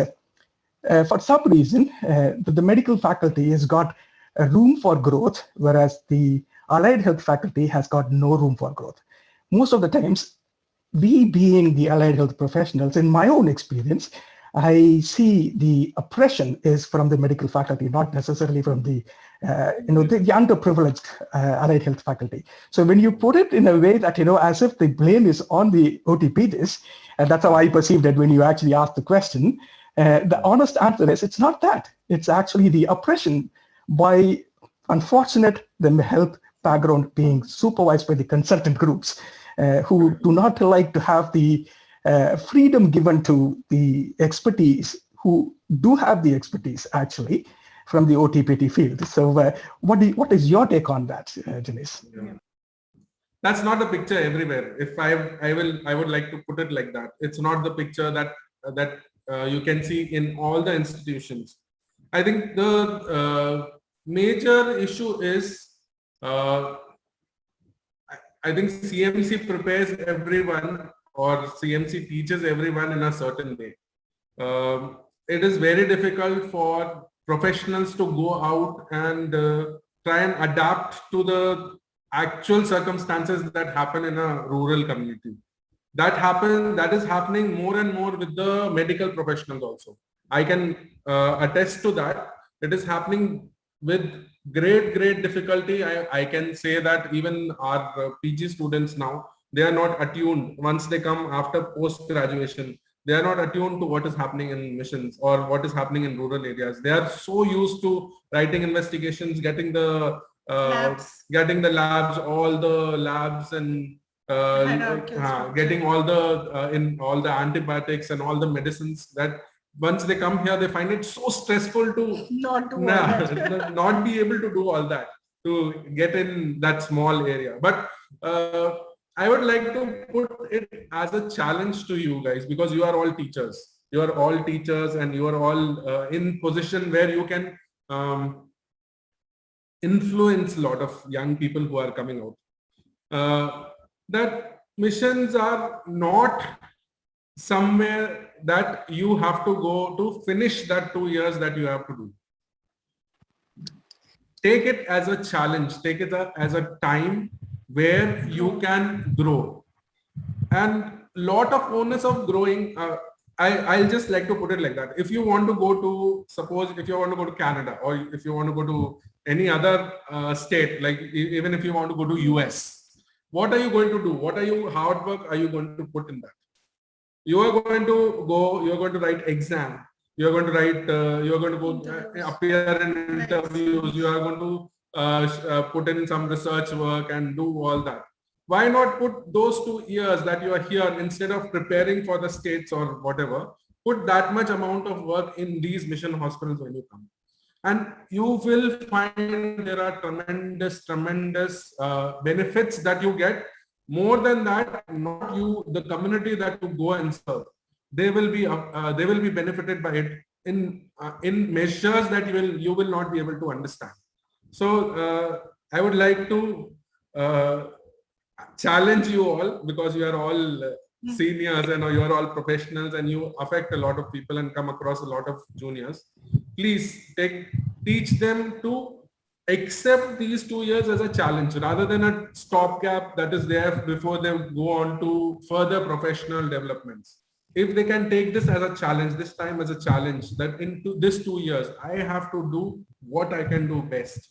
for some reason, the medical faculty has got a room for growth, whereas the allied health faculty has got no room for growth. Most of the times, we being the allied health professionals, in my own experience, I see the oppression is from the medical faculty, not necessarily from the underprivileged allied health faculty. So when you put it in a way that, as if the blame is on the OTPs, and that's how I perceived it when you actually asked the question, the honest answer is it's not that. It's actually the oppression by, unfortunate, the health background being supervised by the consultant groups who do not like to have the freedom given to the expertise who do have the expertise actually from the OTPT field. So what is your take on that, Denise? Yeah. That's not the picture everywhere. If I would like to put it like that. It's not the picture that you can see in all the institutions. I think the major issue is I think CMC prepares everyone, or CMC teaches everyone in a certain way. It is very difficult for professionals to go out and try and adapt to the actual circumstances that happen in a rural community. That is happening more and more with the medical professionals also. I can attest to that. It is happening with great difficulty. I can say that even our PG students now, they are not attuned. Once they come after post-graduation, they are not attuned to what is happening in missions or what is happening in rural areas. They are so used to writing investigations, getting the labs, all the labs, and getting all the antibiotics and all the medicines, that once they come here, they find it so stressful to not be able to do all that, to get in that small area. But I would like to put it as a challenge to you guys, because you are all teachers. You are all teachers and you are all in position where you can influence a lot of young people who are coming out. That missions are not somewhere that you have to go to finish that 2 years that you have to do. Take it as a challenge, take it as a time where you can grow. And lot of onus of growing, I'll just like to put it like that. If you want to go to, suppose if you want to go to Canada, or if you want to go to any other state, like even if you want to go to US, what are you going to do? What are you, hard work are you going to put in that? You are going to go, you're going to write exam, you're going to write, you're going to go appear in interviews, you are going to put in some research work and do all that. Why not put those 2 years that you are here, instead of preparing for the states or whatever, put that much amount of work in these mission hospitals when you come. And you will find there are tremendous benefits that you get. More than that, not you, the community that you go and serve, they will be benefited by it in measures that you will not be able to understand. So I would like to challenge you all, because you are all seniors and you are all professionals and you affect a lot of people and come across a lot of juniors. Please teach them to accept these 2 years as a challenge rather than a stopgap that is there before they go on to further professional developments. If they can take this as a challenge, this time as a challenge, that into this 2 years, I have to do what I can do best.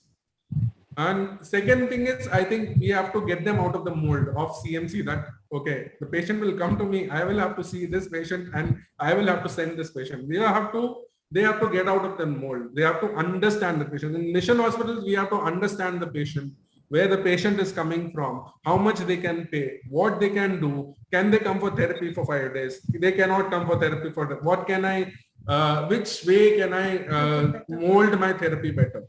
And second thing is, I think we have to get them out of the mold of CMC, that, okay, the patient will come to me, I will have to see this patient and I will have to send this patient. They have to get out of the mold. They have to understand the patient. In mission hospitals, we have to understand the patient, where the patient is coming from, how much they can pay, what they can do. Can they come for therapy for 5 days? They cannot come for therapy for that. What can I, which way can I mold my therapy better?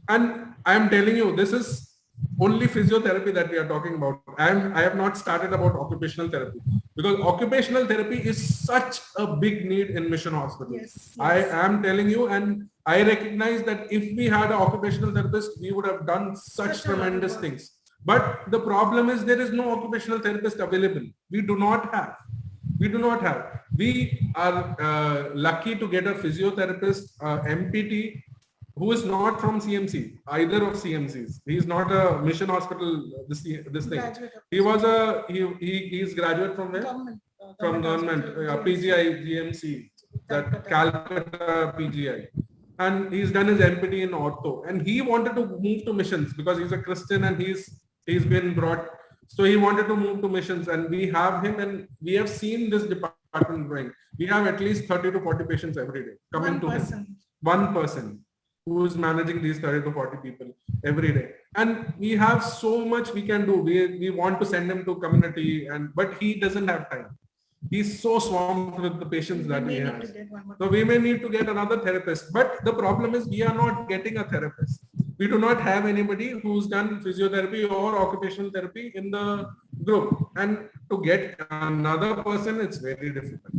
And I am telling you, this is only physiotherapy that we are talking about. I have not started about occupational therapy, because occupational therapy is such a big need in mission hospitals. Yes. I am telling you, and I recognize that if we had an occupational therapist, we would have done such tremendous things. But the problem is there is no occupational therapist available. We do not have. We are lucky to get a physiotherapist, MPT, who is not from CMC, either of CMCs. He is not a mission hospital, this thing. He is graduate from where? From government, PGI, GMC, that Calcutta PGI. And he's done his MPT in ortho. And he wanted to move to missions because he's a Christian and he's been brought. So he wanted to move to missions, and we have him, and we have seen this department growing. We have at least 30 to 40 patients every day coming to him. One person who is managing these 30 to 40 people every day. And we have so much we can do. We want to send him to community, but he doesn't have time. He's so swamped with the patients that he has. So we may need to get another therapist. But the problem is we are not getting a therapist. We do not have anybody who's done physiotherapy or occupational therapy in the group. And to get another person, it's very difficult.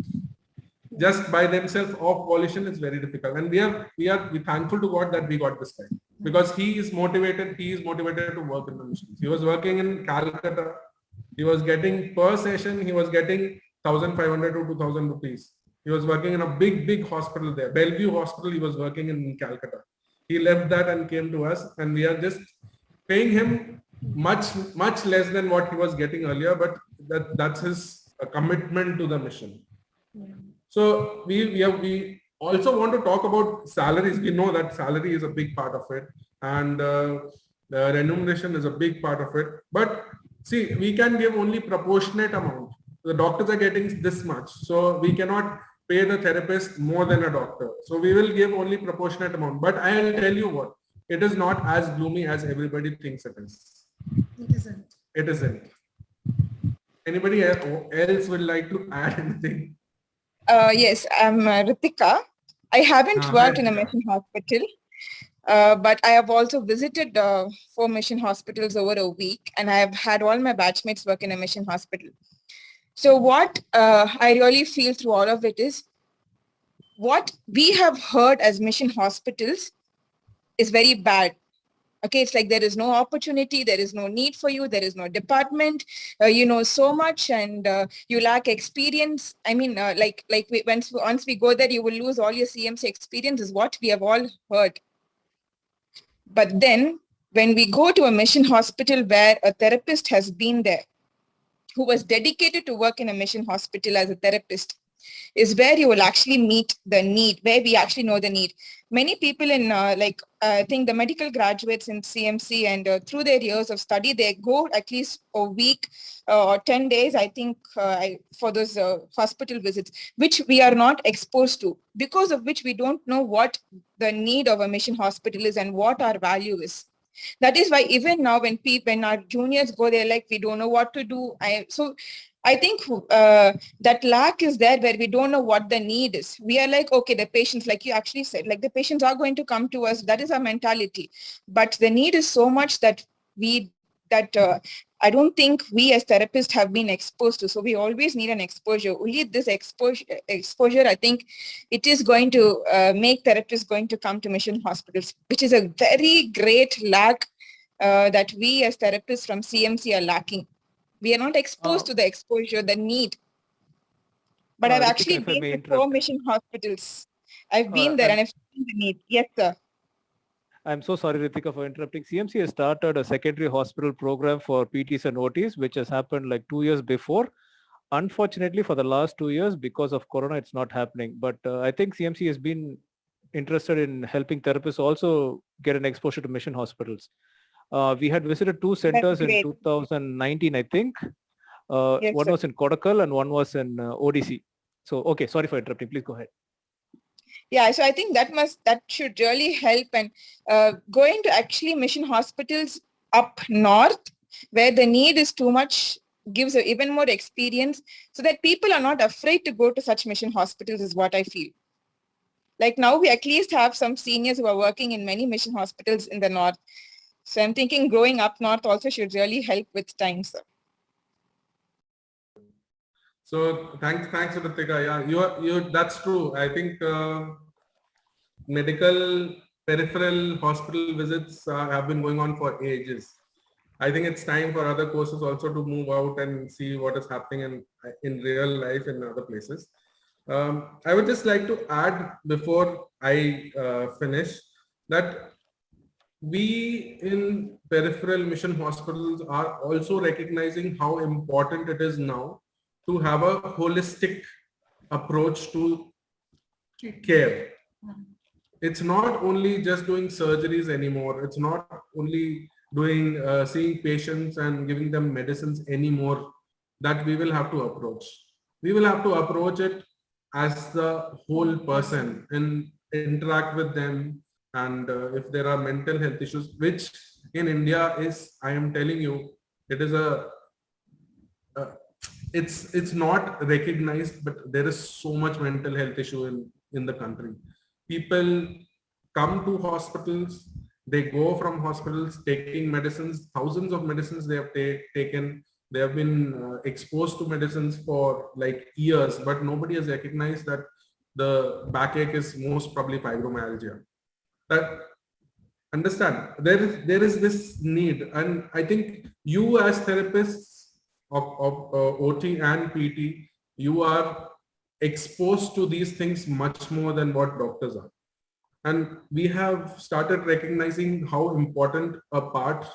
Just by themselves of volition, is very difficult. And we are thankful to God that we got this guy, because he is motivated to work in the missions. He was working in Calcutta. He was getting per session, he was getting 1,500 to 2,000 rupees. He was working in a big hospital there, Bellevue Hospital. He was working in Calcutta. He left that and came to us, and we are just paying him much less than what he was getting earlier, but that's his commitment to the mission. So we also want to talk about salaries. We know that salary is a big part of it, and the remuneration is a big part of it. But see, we can give only proportionate amount. The doctors are getting this much, so we cannot pay the therapist more than a doctor. So we will give only proportionate amount. But I will tell you what, it is not as gloomy as everybody thinks it is. It isn't. Anybody else would like to add anything? Yes, I'm Ritika. I haven't worked in a mission hospital, but I have also visited 4 mission hospitals over a week, and I have had all my batchmates work in a mission hospital. So what I really feel through all of it is, what we have heard as mission hospitals is very bad. Okay, it's like there is no opportunity, there is no need for you, there is no department, you know so much, and you lack experience. I mean, once we go there, you will lose all your CMC experience, is what we have all heard. But then when we go to a mission hospital where a therapist has been there, who was dedicated to work in a mission hospital as a therapist, is where you will actually meet the need, where we actually know the need. Many people in I think the medical graduates in CMC and through their years of study, they go at least a week or 10 days, I think, for those hospital visits, which we are not exposed to, because of which we don't know what the need of a mission hospital is and what our value is. That is why even now when our juniors go, they're like, we don't know what to do. So I think that lack is there where we don't know what the need is. We are like, okay, the patients, like you actually said, like the patients are going to come to us. That is our mentality. But the need is so much that I don't think we as therapists have been exposed to. So we always need an exposure. Only this exposure, I think it is going to make therapists going to come to mission hospitals, which is a very great lack that we as therapists from CMC are lacking. We are not exposed to the exposure, the need. But I've actually been to 4 mission hospitals. I've been there and I've seen the need. Yes, sir. I'm so sorry, Ritika, for interrupting. CMC has started a secondary hospital program for PTs and OTs, which has happened like 2 years before. Unfortunately, for the last 2 years, because of Corona, it's not happening. But I think CMC has been interested in helping therapists also get an exposure to mission hospitals. We had visited 2 centers in 2019, I think. Yes, one sir. was in Kodakal and one was in ODC. So, okay, sorry for interrupting. Please go ahead. Yeah, so I think that should really help. And going to actually mission hospitals up north, where the need is too much, gives even more experience, so that people are not afraid to go to such mission hospitals is what I feel. Like now we at least have some seniors who are working in many mission hospitals in the north. So I'm thinking growing up north also should really help with time, sir. So thanks, Ritika. Yeah, that's true. I think medical peripheral hospital visits have been going on for ages. I think it's time for other courses also to move out and see what is happening in real life in other places. I would just like to add before I finish that we in peripheral mission hospitals are also recognizing how important it is now to have a holistic approach to care. It's not only just doing surgeries anymore. It's not only doing seeing patients and giving them medicines anymore that we will have to approach. We will have to approach it as the whole person and interact with them. And if there are mental health issues, which in India is, I am telling you, it is it's not recognized, but there is so much mental health issue in the country. People come to hospitals, they go from hospitals taking medicines, thousands of medicines they have taken. They have been exposed to medicines for like years, but nobody has recognized that the backache is most probably fibromyalgia. That understand there is this need, and I think you as therapists of OT and PT, you are exposed to these things much more than what doctors are. And we have started recognizing how important a part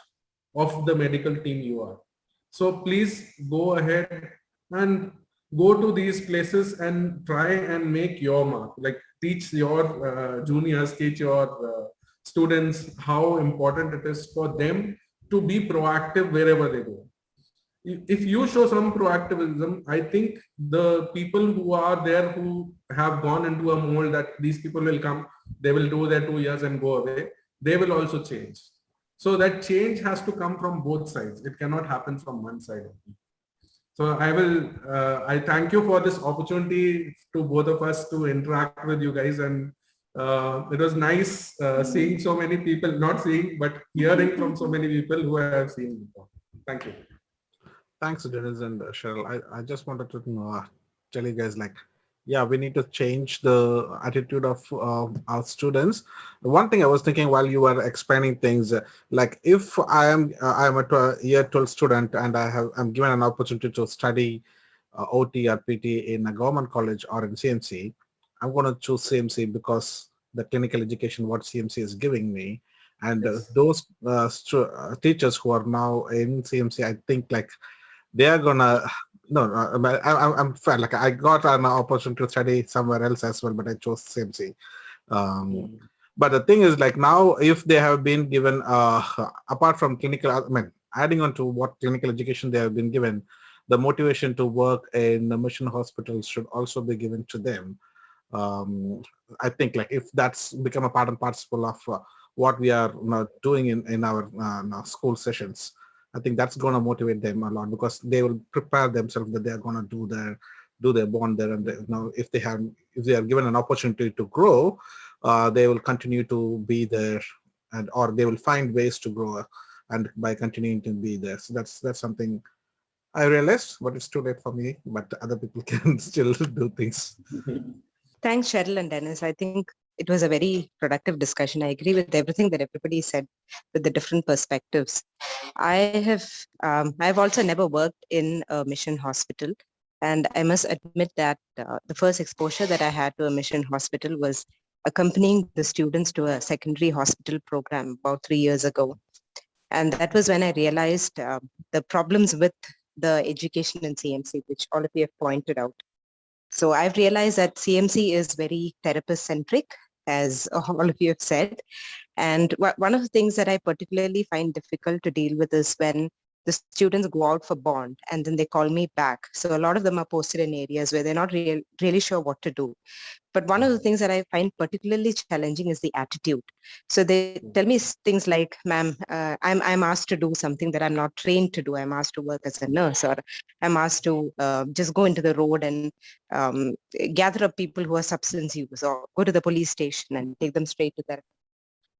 of the medical team you are. So please go ahead and go to these places and try and make your mark. Like teach your juniors, teach your students how important it is for them to be proactive wherever they go. If you show some proactivism, I think the people who are there who have gone into a mold that these people will come, they will do their 2 years and go away, they will also change. So that change has to come from both sides. It cannot happen from one side. So I thank you for this opportunity to both of us to interact with you guys. And it was nice seeing so many people, not seeing, but hearing from so many people who I have seen before. Thank you. Thanks, Dennis and Sharel. I just wanted to tell you guys, like, yeah, we need to change the attitude of our students. One thing I was thinking while you were explaining things, like if I am a year 12 student and I'm given an opportunity to study OT or PT in a government college or in CMC, I'm going to choose CMC because the clinical education what CMC is giving me. And Yes. Those teachers who are now in CMC, I think like they are gonna No, no, I'm fair. Like I got an opportunity to study somewhere else as well, but I chose CMC. But the thing is, like now, if they have been given, apart from clinical, I mean, adding on to what clinical education they have been given, the motivation to work in the mission hospitals should also be given to them. I think like if that's become a part and parcel of what we are doing in our school sessions, I think that's going to motivate them a lot because they will prepare themselves that they are going to do their bond there, and if they are given an opportunity to grow, they will continue to be there, and or they will find ways to grow, and by continuing to be there. So that's something I realized, but it's too late for me. But other people can still do things. Thanks, Cheryl and Dennis. I think it was a very productive discussion. I agree with everything that everybody said with the different perspectives. I've also never worked in a mission hospital. And I must admit that the first exposure that I had to a mission hospital was accompanying the students to a secondary hospital program about 3 years ago. And that was when I realized the problems with the education in CMC, which all of you have pointed out. So I've realized that CMC is very therapist-centric, as all of you have said. And one of the things that I particularly find difficult to deal with is when the students go out for bond and then they call me back. So a lot of them are posted in areas where they're not really sure what to do. But one of the things that I find particularly challenging is the attitude. So they tell me things like, ma'am, I'm asked to do something that I'm not trained to do. I'm asked to work as a nurse, or I'm asked to just go into the road and gather up people who are substance users, or go to the police station and take them straight to therapy.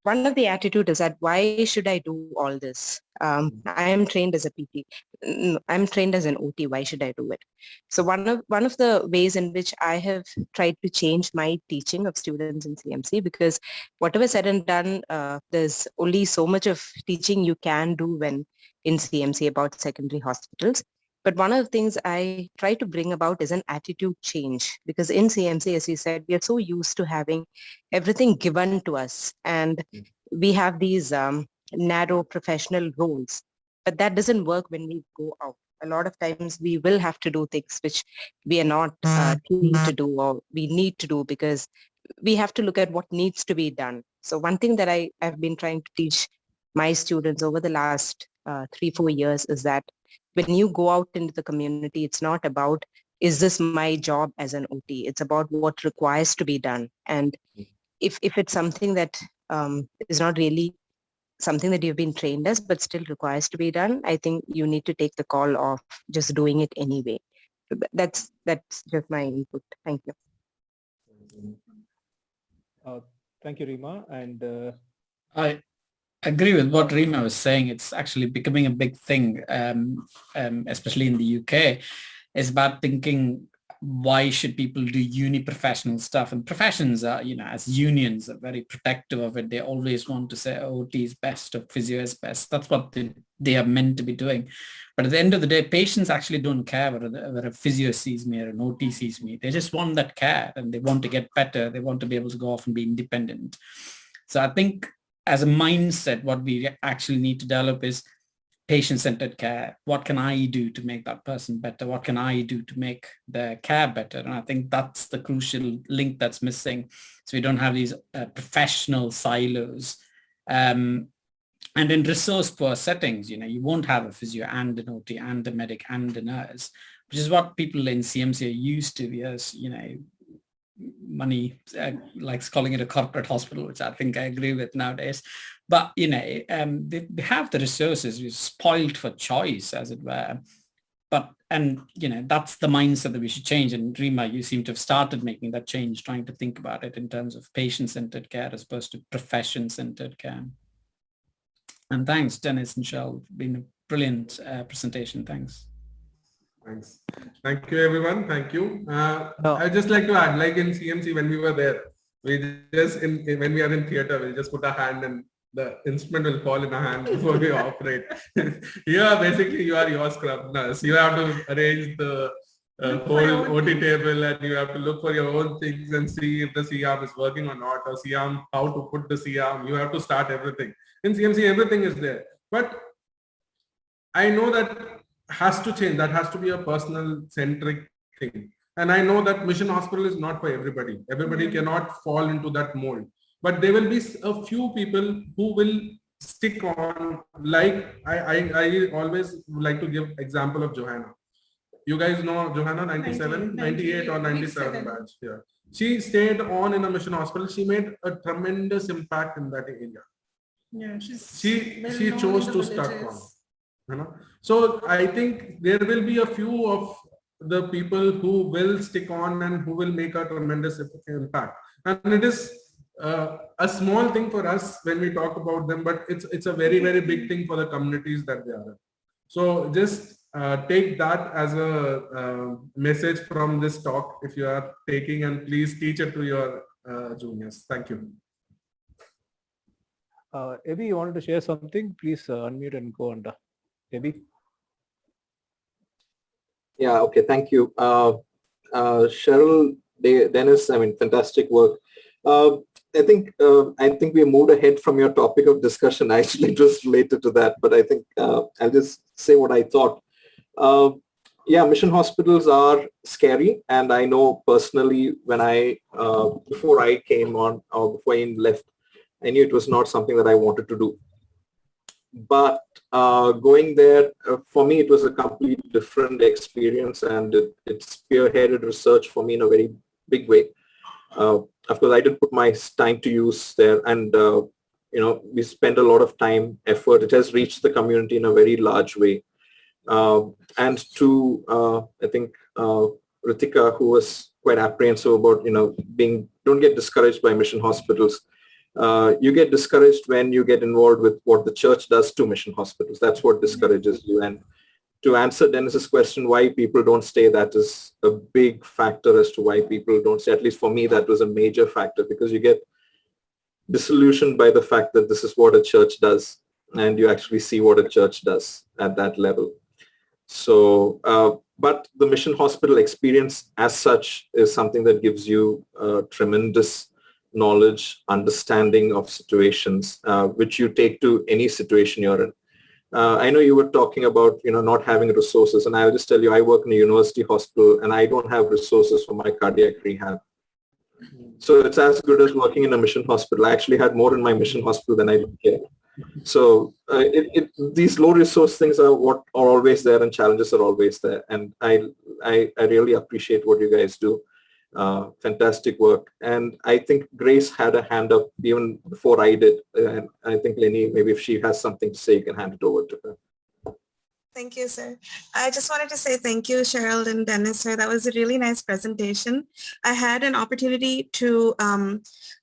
One of the attitude is that why should I do all this? I am trained as a PT. I'm trained as an OT. Why should I do it? So one of the ways in which I have tried to change my teaching of students in CMC, because whatever said and done, there's only so much of teaching you can do when in CMC about secondary hospitals. But one of the things I try to bring about is an attitude change, because in CMC, as you said, we are so used to having everything given to us, and we have these narrow professional roles, but that doesn't work when we go out. A lot of times we will have to do things which we are not trained to do, or we need to do because we have to look at what needs to be done. So one thing that I've been trying to teach my students over the last 3-4 years is that when you go out into the community, it's not about, is this my job as an OT? It's about what requires to be done. And if it's something that is not really something that you've been trained as, but still requires to be done, I think you need to take the call of just doing it anyway. That's just my input. Thank you. Thank you, Rima. And I agree with what Rima was saying. It's actually becoming a big thing, especially in the UK. It's about thinking, why should people do uni-professional stuff? And professions are, as unions, are very protective of it. They always want to say, OT is best, or physio is best. That's what they are meant to be doing. But at the end of the day, patients actually don't care whether a physio sees me or an OT sees me. They just want that care, and they want to get better. They want to be able to go off and be independent. So I think as a mindset, what we actually need to develop is patient-centered care. What can I do to make that person better? What can I do to make their care better? And I think that's the crucial link that's missing. So we don't have these professional silos. And in resource-poor settings, you won't have a physio and an OT and a medic and a nurse, which is what people in CMC are used to. Yes, money likes calling it a corporate hospital, which I think I agree with nowadays. But they have the resources. We're spoiled for choice, as it were. And that's the mindset that we should change. And Rima, you seem to have started making that change, trying to think about it in terms of patient-centered care as opposed to profession-centered care. And thanks, Dennis and Cheryl. It's been a brilliant presentation. Thanks. Thanks. Thank you, everyone. Thank you. I'd just like to add, like in CMC, when we were there, we just, when we are in theater, we just put our hand and the instrument will fall in our hand before we operate. Here, basically, you are your scrub nurse. You have to arrange the whole OT table, and you have to look for your own things and see if the C-arm is working or not, or C-arm, how to put the C-arm. You have to start everything. In CMC, everything is there. But I know that has to change. That has to be a personal centric thing. And I know that mission hospital is not for everybody. Everybody cannot fall into that mold. But there will be a few people who will stick on, like I always like to give example of Johanna. You guys know Johanna, 97, 98 or 97 batch. Yeah. She stayed on in a mission hospital. She made a tremendous impact in that area. Yeah, she chose to stuck on. You know? So I think there will be a few of the people who will stick on and who will make a tremendous impact. And it is a small thing for us when we talk about them, but it's a very, very big thing for the communities that they are in. So just take that as a message from this talk if you are taking, and please teach it to your juniors. Thank you. Abhi, you wanted to share something? Please unmute and go on. Abhi? Yeah, okay, thank you. Sharel, Dennis, I mean, fantastic work. I think we moved ahead from your topic of discussion. Actually, it was related to that, but I think I'll just say what I thought. Yeah, mission hospitals are scary, and I know personally when before I came on or before I left, I knew it was not something that I wanted to do. But going there, for me, it was a completely different experience, and it spearheaded research for me in a very big way. Of course, I did put my time to use there, and we spent a lot of time, effort. It has reached the community in a very large way. And to I think Ritika, who was quite apprehensive about don't get discouraged by mission hospitals. You get discouraged when you get involved with what the church does to mission hospitals. That's what discourages you. And to answer Dennis's question, why people don't stay, that is a big factor as to why people don't stay. At least for me, that was a major factor, because you get disillusioned by the fact that this is what a church does, and you actually see what a church does at that level. So, but the mission hospital experience as such is something that gives you tremendous knowledge, understanding of situations, which you take to any situation you're in. I know you were talking about, not having resources, and I'll just tell you, I work in a university hospital and I don't have resources for my cardiac rehab. So it's as good as working in a mission hospital. I actually had more in my mission hospital than I did here. So these low resource things are what are always there, and challenges are always there. And I really appreciate what you guys do. Fantastic work. And I think Grace had a hand up even before I did. And I think Lenny, maybe if she has something to say, you can hand it over to her. Thank you, sir. I just wanted to say thank you, Sharel and Dennis, sir. That was a really nice presentation. I had an opportunity to,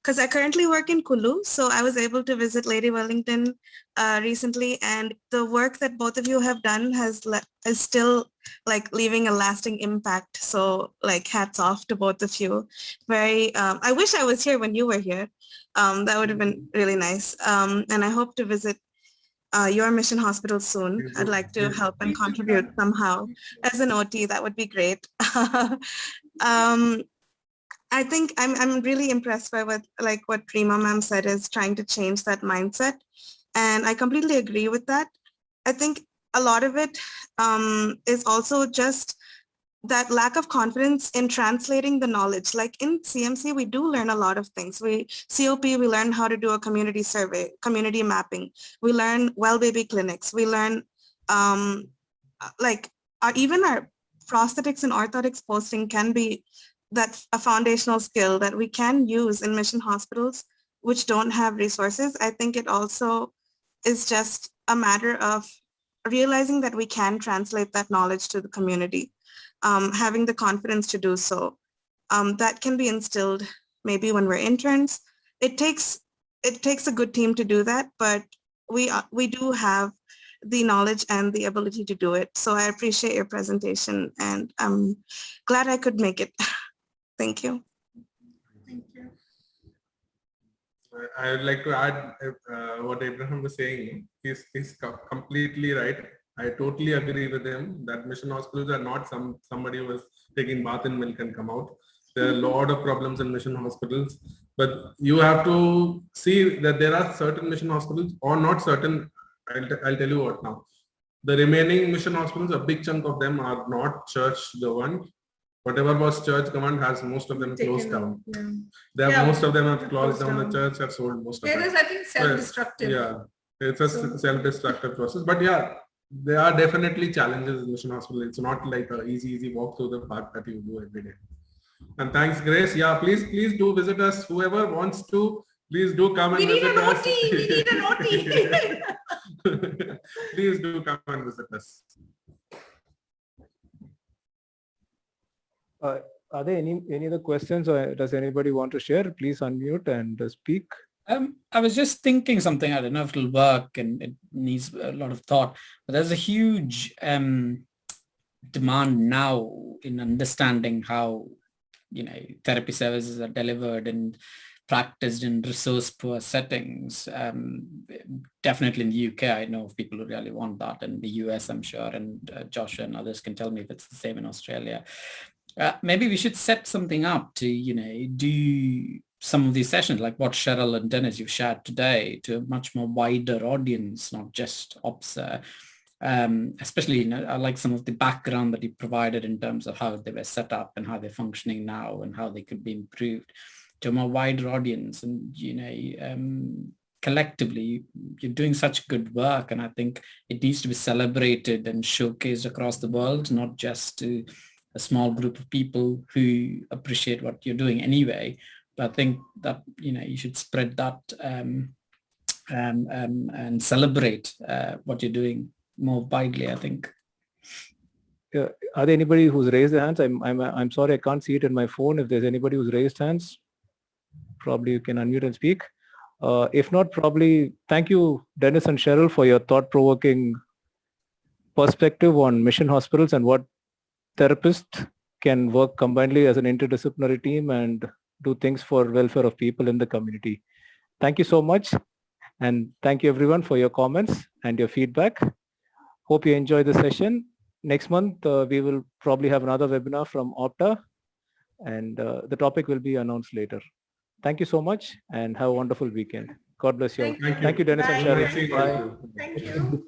because I currently work in Kulu, so I was able to visit Lady Wellington recently, and the work that both of you have done is still like leaving a lasting impact. So like hats off to both of you. I wish I was here when you were here. That would have been really nice. And I hope to visit your mission hospital soon. I'd like to help and contribute somehow as an OT. That would be great. I think I'm really impressed by what Rima ma'am said, is trying to change that mindset, and I completely agree with that. I think a lot of it is also just that lack of confidence in translating the knowledge. Like in CMC, we do learn a lot of things. COP, we learn how to do a community survey, community mapping. We learn well baby clinics. We learn even our prosthetics and orthotics posting can be a foundational skill that we can use in mission hospitals which don't have resources. I think it also is just a matter of realizing that we can translate that knowledge to the community. Having the confidence to do so. That can be instilled maybe when we're interns. It takes a good team to do that, but we do have the knowledge and the ability to do it. So I appreciate your presentation, and I'm glad I could make it. Thank you. Thank you. I would like to add what Abraham was saying. He's completely right. I totally agree with him that mission hospitals are not somebody who was taking bath in milk and come out. There are a lot of problems in mission hospitals, but you have to see that there are certain mission hospitals, or not certain. I'll tell you what now. The remaining mission hospitals, a big chunk of them are not church governed. Whatever was church governed has most of them closed down. Most of them have closed down. The church have sold most of them. It is, I think, self-destructive. Yeah, it's a self-destructive process. But yeah, there are definitely challenges in mission hospital. It's not like a easy walk through the park that you do every day. And thanks, Grace. Yeah, please do visit us. Whoever wants to, please do come and visit us. We need an OT. Please do come and visit us. Are there any other questions, or does anybody want to share? Please unmute and speak. I was just thinking something. I don't know if it'll work, and it needs a lot of thought. But there's a huge demand now in understanding how therapy services are delivered and practiced in resource-poor settings. Definitely in the UK, I know of people who really want that. In the US, I'm sure, and Joshua and others can tell me if it's the same in Australia. Maybe we should set something up to, do some of these sessions, like what Sharel and Dennis you've shared today, to a much more wider audience, not just OPSA. Especially, I like some of the background that you provided in terms of how they were set up and how they're functioning now and how they could be improved to a more wider audience. And, collectively, you're doing such good work, and I think it needs to be celebrated and showcased across the world, not just to a small group of people who appreciate what you're doing anyway. But I think that, you should spread that and celebrate what you're doing more widely, I think. Are there anybody who's raised their hands? I'm sorry, I can't see it in my phone. If there's anybody who's raised hands, probably you can unmute and speak. If not, probably thank you, Dennis and Sharel, for your thought-provoking perspective on mission hospitals and what therapists can work combinedly as an interdisciplinary team and do things for welfare of people in the community. Thank you so much. And thank you everyone for your comments and your feedback. Hope you enjoy the session. Next month, we will probably have another webinar from Opta, and the topic will be announced later. Thank you so much and have a wonderful weekend. God bless you all. Thank you. Thank you, Dennis and Sharel. Bye. Thank you.